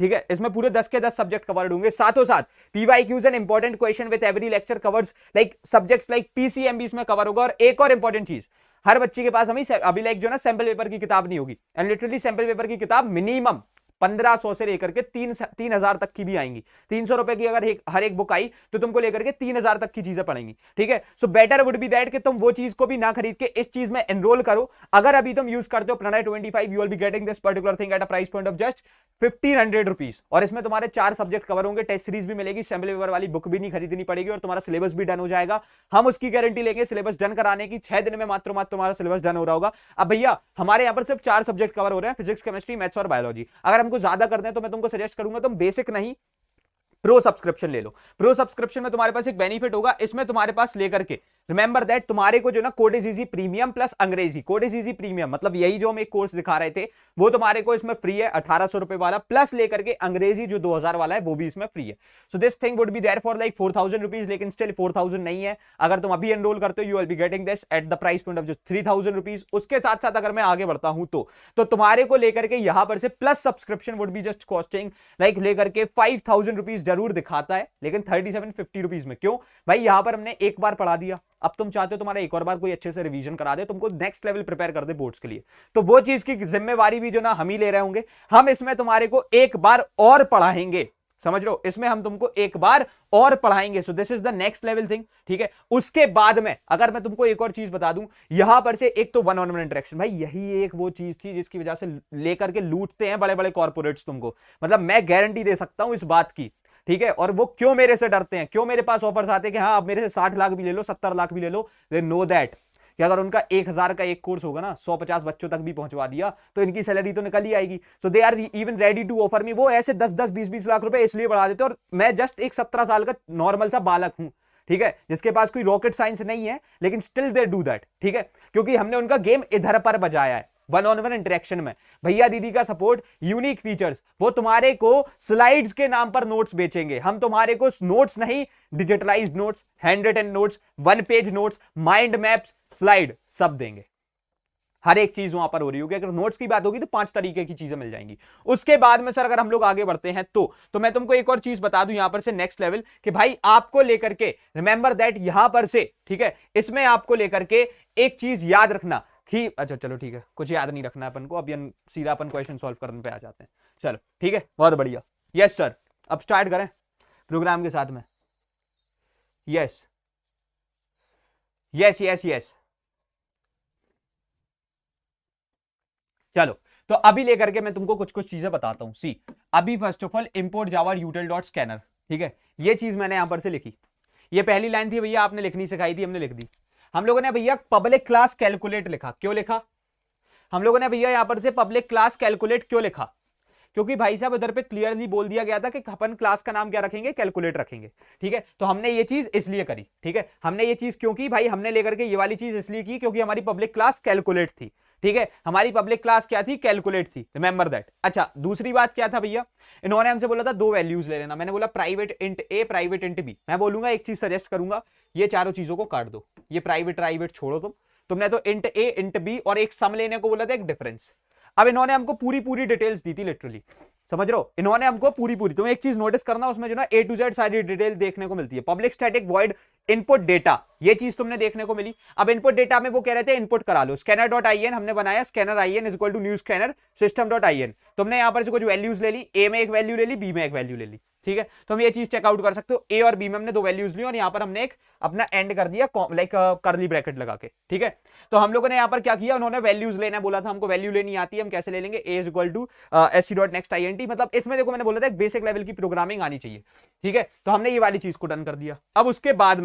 A: ठीक है। इसमें पूरे 10 के 10 सब्जेक्ट कवर्ड होंगे, साथों साथ PYQs and important question with every lecture covers like subjects like PCMB इसमें कवर होगा। और एक और इंपॉर्टेंट चीज, हर बच्चे के पास अभी लाइक जो ना सैंपल पेपर की किताब नहीं होगी, एंड लिटरली सैंपल पेपर की किताब मिनिमम 1500 से लेकर के 3,000 तक की भी आएंगी। 300 रुपए की अगर हर एक बुक आई तो तुमको लेकर के 3,000 तक की चीजें पड़ेंगी, ठीक है। So better would be that कि तुम वो चीज को भी ना खरीद के इस चीज में एनरोल करो। अगर अभी तुम यूज करते हो Pranay 25, you will be getting this particular thing at a price point of just 1500 rupees. और इसमें तुम्हारे 4 सब्जेक्ट कवर होंगे, टेस्ट सीरीज भी मिलेगी, सैंपल पेपर वाली बुक भी नहीं खरीदनी पड़ेगी और तुम्हारा सिलेबस भी डन हो जाएगा। हम उसकी गारंटी लेंगे सिलेबस डन कराने की, 6 दिन में मात्र तुम्हारा सिलेबस डन हो रहा होगा। अब भैया हमारे यहाँ पर सिर्फ 4 सब्जेक्ट कवर हो रहे हैं, फिजिक्स, केमिस्ट्री, मैथ्स और बायोलॉजी। अगर हमको ज्यादा करते हैं तो मैं तुमको सजेस्ट करूंगा तुम बेसिक नहीं प्रो सब्सक्रिप्शन ले लो। प्रो सब्सक्रिप्शन में तुम्हारे पास एक बेनिफिट होगा, इसमें तुम्हारे पास लेकर के रिमेंबर दैट तुम्हारे को जो ना code is easy premium plus अंग्रेजी, कोड इज इजी प्रीमियम मतलब यही जो हम एक कोर्स दिखा रहे थे वो तुम्हारे को इसमें फ्री है 1800 रुपए वाला, प्लस लेकर के अंग्रेजी जो 2000 वाला है वो भी इसमें फ्री है। So this thing would be there for like 4000 rupees, लेकिन स्टिल 4000 नहीं है। अगर तुम अभी एनरोल करते हो you will be getting this at the price point of जो 3000 रुपीज। उसके साथ साथ अगर मैं आगे बढ़ता हूं तो तुम्हारे को लेकर के यहां पर से plus subscription would be just costing like लेकर के 5000 रुपीज जरूर दिखाता है, लेकिन 3750 रुपीज में। क्यों भाई, यहां पर हमने एक बार पढ़ा दिया, अब तुम चाहते हो तुम्हारा एक और बार कोई अच्छे से रिवीजन करा दे, तुमको नेक्स्ट लेवल प्रिपेयर कर दे बोर्ड्स के लिए, तो वो चीज की जिम्मेवारी भी जो ना हम ही ले रहे होंगे। हम इसमें तुम्हारे को एक बार और पढ़ाएंगे, समझ लो, इसमें हम तुमको एक बार और पढ़ाएंगे। So this is the next level thing, ठीक है। उसके बाद में अगर मैं तुमको एक और चीज बता दूं, यहां पर से एक तो 1-on-1 इंटरेक्शन, भाई यही एक वो चीज थी जिसकी वजह से लेकर के लूटते हैं बड़े बड़े कॉर्पोरेट्स तुमको, मतलब मैं गारंटी दे सकता हूं इस बात की, ठीक है। और वो क्यों मेरे से डरते हैं, क्यों मेरे पास ऑफर्स आते हैं कि हाँ आप मेरे से 60 लाख भी ले लो, 70 लाख भी ले लो, दे नो दैट कि अगर उनका 1000 का एक कोर्स होगा ना 150 बच्चों तक भी पहुंचवा दिया तो इनकी सैलरी तो निकल ही आएगी। So they are even ready to offer me. वो ऐसे 10-10, 20-20 लाख रुपए इसलिए बढ़ा देते, और मैं जस्ट एक 17 साल का नॉर्मल सा बालक हूं, ठीक है, जिसके पास कोई रॉकेट साइंस नहीं है, लेकिन स्टिल दे डू दैट, ठीक है, क्योंकि हमने उनका गेम इधर पर बजाया है 1-on-1 इंटरेक्शन में। भैया दीदी का सपोर्ट, यूनिक फीचर्स, वो तुम्हारे को स्लाइड्स के नाम पर नोट्स बेचेंगे। हम तुम्हारे को नोट्स नहीं, digitalised notes, handwritten notes, 1 page notes, mind maps, slide सब देंगे। हर एक चीज वहां पर हो रही होगी। अगर नोट्स की बात होगी तो 5 तरीके की चीजें मिल जाएंगी। उसके बाद में सर अगर हम लोग आगे बढ़ते हैं तो मैं तुमको एक और चीज बता दूं यहां पर से नेक्स्ट लेवल कि भाई आपको लेकर के रिमेंबर दैट यहां पर से, ठीक है, इसमें आपको लेकर के एक चीज याद रखना कि अच्छा चलो ठीक है, कुछ याद नहीं रखना अपन को, अब सीधा अपन क्वेश्चन सॉल्व करने पे आ जाते हैं। चलो ठीक है, बहुत बढ़िया। यस सर, अब स्टार्ट करें प्रोग्राम के साथ में। यस यस यस यस, चलो तो अभी लेकर के मैं तुमको कुछ कुछ चीजें बताता हूं। सी अभी first of all import Java यूटिल dot scanner, ठीक है, ये चीज मैंने यहां पर से लिखी। ये पहली लाइन थी भैया, आपने लिखनी सिखाई थी, हमने लिख दी। हम लोगों ने भैया पब्लिक क्लास कैलकुलेट लिखा। क्यों लिखा हम लोगों ने भैया यहां पर से पब्लिक क्लास कैलकुलेट क्यों लिखा? क्योंकि भाई साहब इधर पे क्लियरली बोल दिया गया था कि अपन क्लास का नाम क्या रखेंगे, कैलकुलेट रखेंगे, ठीक है। तो हमने ये चीज इसलिए करी, ठीक है। हमने ये चीज क्यों की भाई, हमने लेकर के ये वाली चीज इसलिए की क्योंकि हमारी पब्लिक क्लास कैलकुलेट थी, ठीक है। हमारी पब्लिक क्लास क्या थी, कैलकुलेट थी, रिमेंबर दैट। अच्छा दूसरी बात क्या था भैया, इन्होंने हमसे बोला था 2 वैल्यूज ले लेना। मैंने बोला प्राइवेट इंट ए, प्राइवेट इंट बी। मैं बोलूंगा एक चीज सजेस्ट करूंगा, ये चारों चीजों को काट दो, ये प्राइवेट छोड़ो तुमने तो इंट ए इंट बी और एक सम लेने को बोला था, एक डिफरेंस। अब इन्होंने हमको पूरी डिटेल्स दी थी लिटरली, समझ रहे हो, इन्होंने हमको पूरी तुम एक चीज नोटिस करना, उसमें जो ना A to Z सारी डिटेल देखने को मिलती है। Public static void input data, ये चीज तुमने देखने को मिली। अब इनपुट डेटा में वो कह रहे थे इनपुट करा लो, स्कैनर डॉट आई एन हमने बनाया, scanner I N is equal to new scanner system dot I N. तुमने यहां पर से कुछ वैल्यूज ले ली, ए में एक वैल्यू ले ली, बी में एक वैल्यू ले ली, ठीक है। तो हम ये चीज चेकआउट कर सकते हो, ए और बी में हमने 2 वैल्यूज ली और यहाँ पर हमने एक अपना एंड कर दिया लाइक कर्ली ब्रैकेट लगा के, ठीक है। तो हम लोगों ने यहाँ पर क्या किया, उन्होंने वैल्यूज लेना बोला था, हमको वैल्यू लेनी आती है, हम कैसे ले लेंगे, A is equal to S C dot next I N T. मतलब इसमें देखो मैंने बोला था एक बेसिक लेवल की प्रोग्रामिंग आनी चाहिए, ठीक है। तो हमने ये वाली चीज को डन कर दिया। अब उसके बाद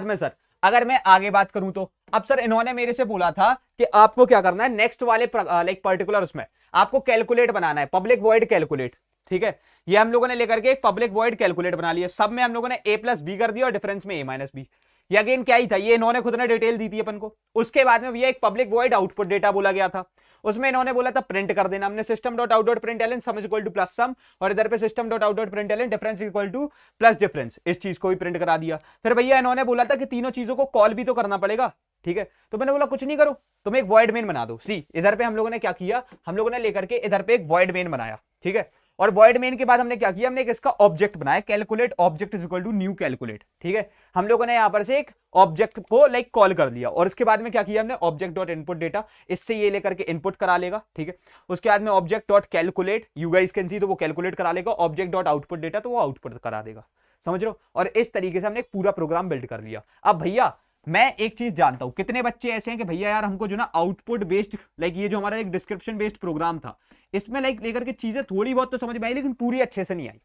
A: में सर अगर मैं आगे बात करूं तो अब सर इन्होंने मेरे से बोला था कि आपको क्या करना है नेक्स्ट वाले लाइक पर्टिकुलर उसमें आपको कैलकुलेट बनाना है, पब्लिक वॉइड कैलकुलेट। ठीक है, ये हम लोगों ने लेकर के एक पब्लिक वॉइड कैलकुलेट बना लिया, सब में हम लोगों ने a प्लस बी कर दिया और डिफरेंस में a माइनस बी। ये अगेन क्या ही था, ये इन्होंने खुद ने डिटेल दी थी अपन को। उसके बाद में भैया एक पब्लिक वॉइड आउटपुट डेटा बोला गया था, उसमें इन्होंने बोला था प्रिंट कर देना। हमने system dot out dot print L N sum is equal to plus sum, और इधर पे system dot out dot print L N difference equal to plus difference, इस चीज को भी प्रिंट करा दिया। फिर भैया इन्होंने बोला था कि तीनों चीजों को कॉल भी तो करना पड़ेगा। ठीक है, तो मैंने बोला कुछ नहीं करो, तुम एक वॉइड मेन बना दो। सी इधर पे हम लोगों ने क्या किया, हम लोगों ने लेकर के इधर पे एक वॉइड मेन बनाया। ठीक है, और वॉइड मेन के बाद हमने क्या किया, हमने एक इसका ऑब्जेक्ट बनाया, calculate object is equal to new calculate. ठीक है, हम लोगों ने यहां पर से एक ऑब्जेक्ट को लाइक कॉल कर दिया, और इसके बाद में क्या किया हमने, ऑब्जेक्ट डॉट इनपुट डेटा, इससे ये लेकर के इनपुट करा लेगा। ठीक है, उसके बाद में object dot calculate, you guys can see, तो वो कैलकुलेट करा लेगा, ऑब्जेक्ट डॉट आउटपुट डेटा, तो वो आउटपुट करा देगा। समझ रहे हो, और इस तरीके से हमने एक पूरा प्रोग्राम बिल्ड कर लिया। अब भैया मैं एक चीज जानता हूं, कितने बच्चे ऐसे हैं कि भैया यार हमको जो ना आउटपुट बेस्ड लाइक ये जो हमारा एक डिस्क्रिप्शन बेस्ड प्रोग्राम था, इसमें लाइक लेकर के चीजें थोड़ी बहुत तो समझ में आई लेकिन पूरी अच्छे से नहीं आई।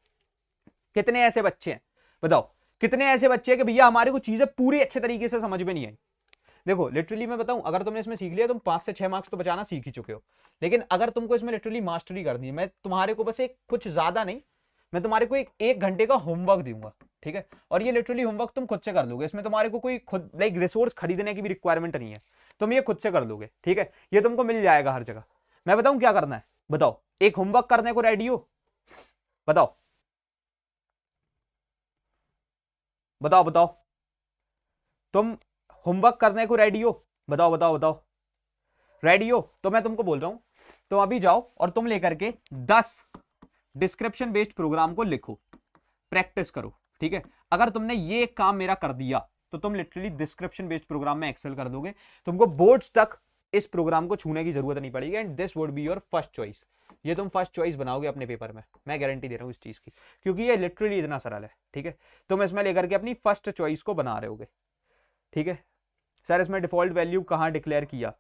A: कितने ऐसे बच्चे हैं बताओ, कितने ऐसे बच्चे हैं कि भैया हमारे को चीजें पूरी अच्छे तरीके से समझ में नहीं आई। देखो लिटरली मैं बताऊं, अगर तुमने इसमें सीख लिया तुम 5 से 6 मार्क्स तो बचाना सीख ही चुके हो। लेकिन अगर तुमको इसमें लिटरली मास्टरी करनी है, मैं तुम्हारे को बस एक कुछ ज्यादा नहीं, मैं तुम्हारे को एक घंटे का होमवर्क दूंगा। ठीक है, और ये लिटरली होमवर्क तुम खुद से कर लोगे, इसमें तुम्हारे को कोई खुद लाइक रिसोर्स खरीदने की भी रिक्वायरमेंट नहीं है, तुम ये खुद से कर लोगे। ठीक है, ये तुमको मिल जाएगा हर जगह। मैं बताऊं क्या करना है, बताओ, एक होमवर्क करने को रेडी हो? बताओ बताओ बताओ, तुम होमवर्क करने को रेडी हो? बताओ बताओ बताओ, रेडी हो? तो मैं तुमको बोल रहा हूं, तुम अभी जाओ और तुम लेकर के 10 डिस्क्रिप्शन बेस्ड प्रोग्राम को लिखो, प्रैक्टिस करो। ठीक है, अगर तुमने ये काम मेरा कर दिया तो तुम लिटरली डिस्क्रिप्शन बेस्ड प्रोग्राम में एक्सेल कर दोगे, तुमको बोर्ड्स तक इस प्रोग्राम को छूने की जरूरत नहीं पड़ेगी, and this would be your first choice. ये तुम फर्स्ट चॉइस बनाओगे अपने पेपर में, मैं गारंटी दे रहा हूं इस चीज की, क्योंकि ये लिटरली इतना सरल है। ठीक है, तुम इसमें लेकर के अपनी फर्स्ट चॉइस को बना रहे होगे। ठीक है सर, इसमें डिफॉल्ट वैल्यू कहां डिक्लेयर किया?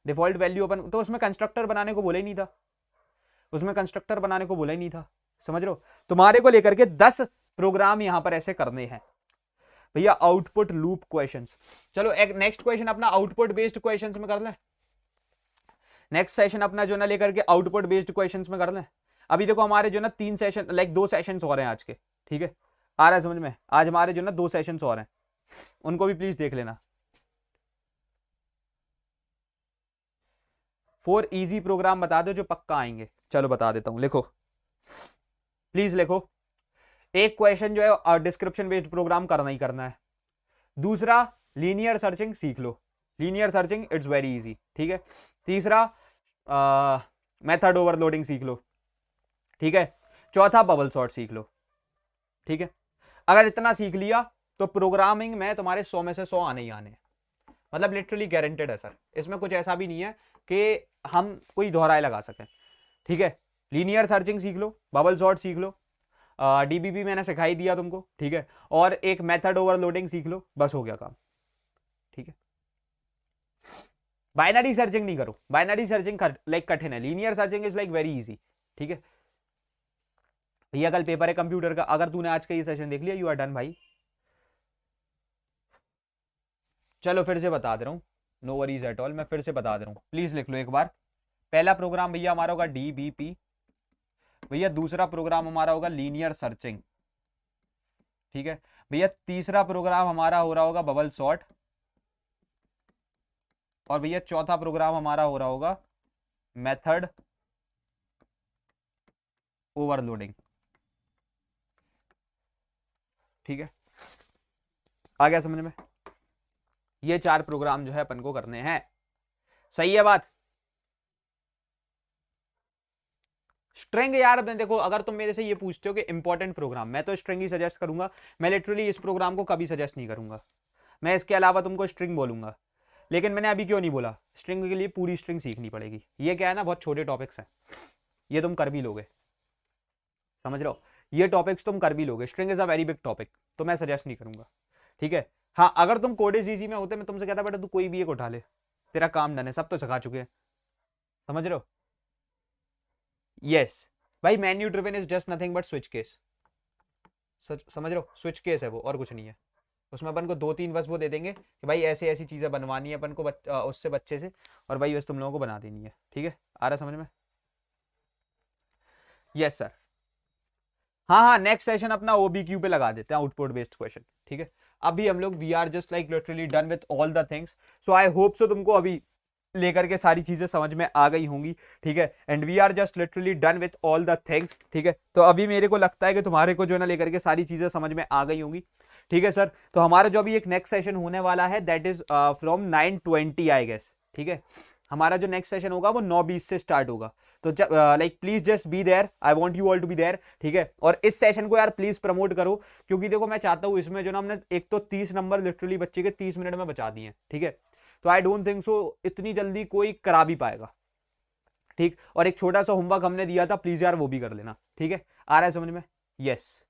A: डिफॉल्ट वैल्यू अपन तो उसमें कंस्ट्रक्टर बनाने को बोला ही नहीं था, उसमें कंस्ट्रक्टर बनाने को बोला ही नहीं था। समझ रहे हो, तुम्हारे को लेकर के 10 प्रोग्राम यहां पर ऐसे करने हैं भैया, आउटपुट लूप क्वेश्चंस। चलो एक नेक्स्ट क्वेश्चन अपना आउटपुट बेस्ड क्वेश्चंस में कर लें, नेक्स्ट सेशन अपना जो ना लेकर के आउटपुट बेस्ड क्वेश्चंस में कर लें। अभी देखो हमारे जो ना 3 सेशन लाइक 2 सेशंस हो रहे हैं आज के। ठीक है, आ रहा है समझ में? आज हमारे जो ना 2 सेशंस हो रहे हैं, उनको भी प्लीज देख लेना। 4 इजी प्रोग्राम बता दो जो पक्का आएंगे। चलो बता देता हूं, लिखो प्लीज लिखो। एक क्वेश्चन जो है डिस्क्रिप्शन बेस्ड प्रोग्राम करना ही करना है। दूसरा लीनियर सर्चिंग सीख लो, linear searching it's very easy. ठीक है, तीसरा मेथड ओवरलोडिंग सीख लो। ठीक है, चौथा बबल सॉर्ट सीख लो। ठीक है, अगर इतना सीख लिया तो प्रोग्रामिंग में तुम्हारे 100 में से 100 आने ही आने, मतलब लिटरली गारंटेड है सर। इसमें कुछ ऐसा भी नहीं है कि हम कोई दोहराए लगा सकें। ठीक है, लीनियर सर्चिंग सीख लो, बबल सॉर्ट सीख लो, डीबीबी मैंने सिखाई दिया तुमको। ठीक है, और एक मेथड ओवरलोडिंग सीख लो, बस हो गया काम। ठीक है, बाइनरी सर्चिंग नहीं करो, बाइनरी सर्चिंग लाइक कठिन है, linear searching is like very easy. ठीक है भैया, कल पेपर है कंप्यूटर का, अगर तूने आज का ये सेशन देख लिया यू आर डन भाई। चलो फिर से बता दे रहा हूं, नो वरीज एट ऑल, मैं फिर से बता दे रहा हूं, प्लीज लिख लो एक बार। पहला प्रोग्राम भैया हमारा होगा डीबीपी, भैया दूसरा प्रोग्राम हमारा होगा लीनियर सर्चिंग। ठीक है भैया, तीसरा प्रोग्राम हमारा हो रहा होगा बबल सॉर्ट, और भैया चौथा प्रोग्राम हमारा हो रहा होगा मेथड ओवरलोडिंग। ठीक है, आ गया समझ में? ये 4 प्रोग्राम जो है अपन को करने हैं, सही है बात? स्ट्रिंग यार देखो, अगर तुम मेरे से ये पूछते हो कि इंपॉर्टेंट प्रोग्राम, मैं तो स्ट्रिंग ही सजेस्ट करूंगा, मैं लिटरली इस प्रोग्राम को कभी सजेस्ट नहीं करूंगा, मैं इसके अलावा तुमको स्ट्रिंग बोलूंगा। लेकिन मैंने अभी क्यों नहीं बोला, स्ट्रिंग के लिए पूरी स्ट्रिंग सीखनी पड़ेगी। ये क्या है ना, बहुत छोटे टॉपिक्स हैं, ये तुम कर भी लोगे, समझ रहे हो, ये टॉपिक्स तुम कर भी लोगे। String is a very big topic, तो मैं सजेस्ट नहीं करूंगा। ठीक है, हाँ अगर तुम कोडेज इजी में होते मैं तुमसे कहता बेटा तू कोई भी एक उठा ले, तेरा काम डन है, सब तो सिखा चुके हैं। समझ रहे हो? यस भाई, menu driven is just nothing but switch case, समझ रहे हो, स्विच केस है वो, और कुछ नहीं है। उसमें अपन को 2-3 बस वो दे देंगे कि भाई ऐसे ऐसी चीजें बनवानी है अपन को उससे बच्चे से, और भाई बस तुम लोगों को बना देनी है। ठीक है, आ रहा समझ में? Yes sir. हाँ हाँ, नेक्स्ट सेशन अपना ओबीक्यू पे लगा देते हैं, आउटपुट बेस्ड क्वेश्चन। ठीक है, अभी हम लोग we are just like literally done with all the things. So I hope so तुमको अभी लेकर के सारी चीजें समझ में आ गई होंगी। ठीक है, and we are just literally done with all the things. ठीक है, तो अभी मेरे को लगता है कि तुम्हारे को जो ना लेकर के सारी चीजें समझ में आ गई होंगी। ठीक है सर, तो हमारा जो अभी एक नेक्स्ट सेशन होने वाला है that is from 9:20 I guess. ठीक है, हमारा जो नेक्स्ट सेशन होगा वो 9:20 से स्टार्ट होगा। तो like please just be there, I want you all to be there. ठीक है, और इस सेशन को यार प्लीज प्रमोट करो, क्योंकि देखो मैं चाहता हूं इसमें जो ना हमने एक तो 30 नंबर लिटरली बच्चे के 30 मिनट में बचा दिए। ठीक है, तो आई डोंट थिंक सो इतनी जल्दी कोई करा भी पाएगा। ठीक, और एक छोटा सा होमवर्क हमने दिया था, प्लीज यार वो भी कर लेना। ठीक है, आ रहा है समझ में? यस।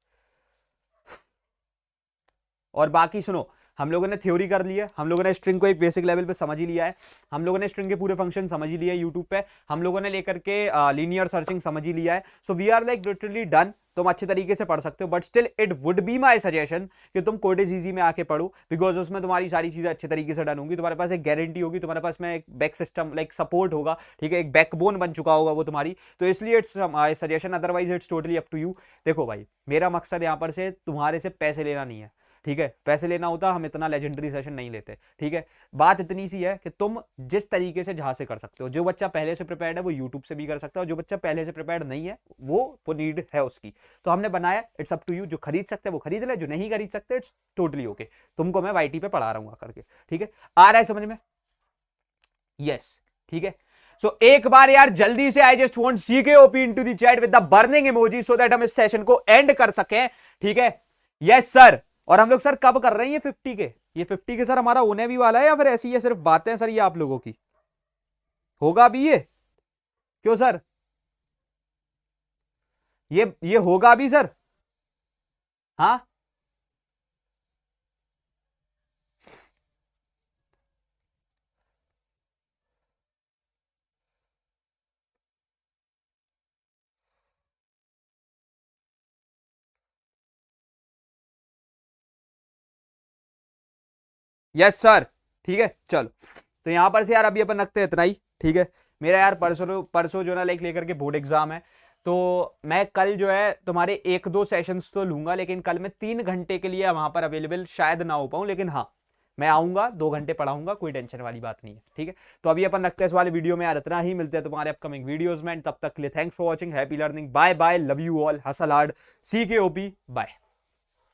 A: और बाकी सुनो, हम लोगों ने थ्योरी कर ली है, हम लोगों ने स्ट्रिंग को एक बेसिक लेवल पे समझ ही लिया है, हम लोगों ने स्ट्रिंग के पूरे फंक्शन समझ ही लिया है यूट्यूब पे, हम लोगों ने लेकर के लीनियर सर्चिंग समझ ही लिया है। So we are like literally done. तुम अच्छे तरीके से पढ़ सकते हो, but still it would be my suggestion कि तुम कोडेज इजी में आके पढ़ो, बिकॉज उसमें तुम्हारी सारी चीजें अच्छे तरीके से डन होंगी, तुम्हारे पास एक गारंटी होगी, तुम्हारे पास में एक बैक सिस्टम लाइक सपोर्ट होगा। ठीक है, एक बैकबोन बन चुका होगा वो तुम्हारी, तो इसलिए it's my suggestion, otherwise it's totally up to you. देखो भाई, मेरा मकसद यहाँ पर से तुम्हारे से पैसे लेना नहीं है। ठीक है, पैसे लेना होता हम इतना लेजेंडरी सेशन नहीं लेते। ठीक है, बात इतनी सी है कि तुम जिस तरीके से जहां से कर सकते हो, जो बच्चा पहले से प्रिपेयर्ड है वो यूट्यूब से भी कर सकता है, और जो बच्चा पहले से प्रिपेयर्ड नहीं है वो नीड है उसकी, तो हमने बनाया, इट्स अप टू यू। जो खरीद सकते हैं वो खरीद ले, जो नहीं खरीद सकते इट्स टोटली ओके। तुमको मैं वाईटी पे पढ़ा रहा हूँ करके। ठीक है, आ रहा है समझ में? यस। ठीक है, सो एक बार यार जल्दी से आई just want CKOP into the chat with the burning emoji, so that हम इस सेशन को एंड कर सकें। ठीक है, यस सर। और हम लोग सर कब कर रहे हैं ये 50 के? ये 50 के सर हमारा होने भी वाला है, या फिर ऐसी है सिर्फ बातें हैं सर ये आप लोगों की? होगा भी ये? क्यों सर, ये होगा भी सर? हाँ, यस सर। ठीक है, चलो तो यहां पर से यार अभी अपन रखते हैं इतना ही। ठीक है, मेरा यार परसों परसों जो ना लाइक लेकर के बोर्ड एग्जाम है, तो मैं कल जो है तुम्हारे 1-2 सेशंस तो लूंगा, लेकिन कल मैं 3 घंटे के लिए वहां पर अवेलेबल शायद ना हो पाऊं, लेकिन हाँ मैं आऊंगा, 2 घंटे पढ़ाऊंगा, कोई टेंशन वाली बात नहीं है। ठीक है, तो अभी अपन रखते हैं इस वाले वीडियो में यार इतना ही, मिलते हैं तुम्हारे अपकमिंग वीडियोज में, तब तक के लिए thanks for watching, happy learning, bye bye, love you all, hustle hard, CKOP, bye.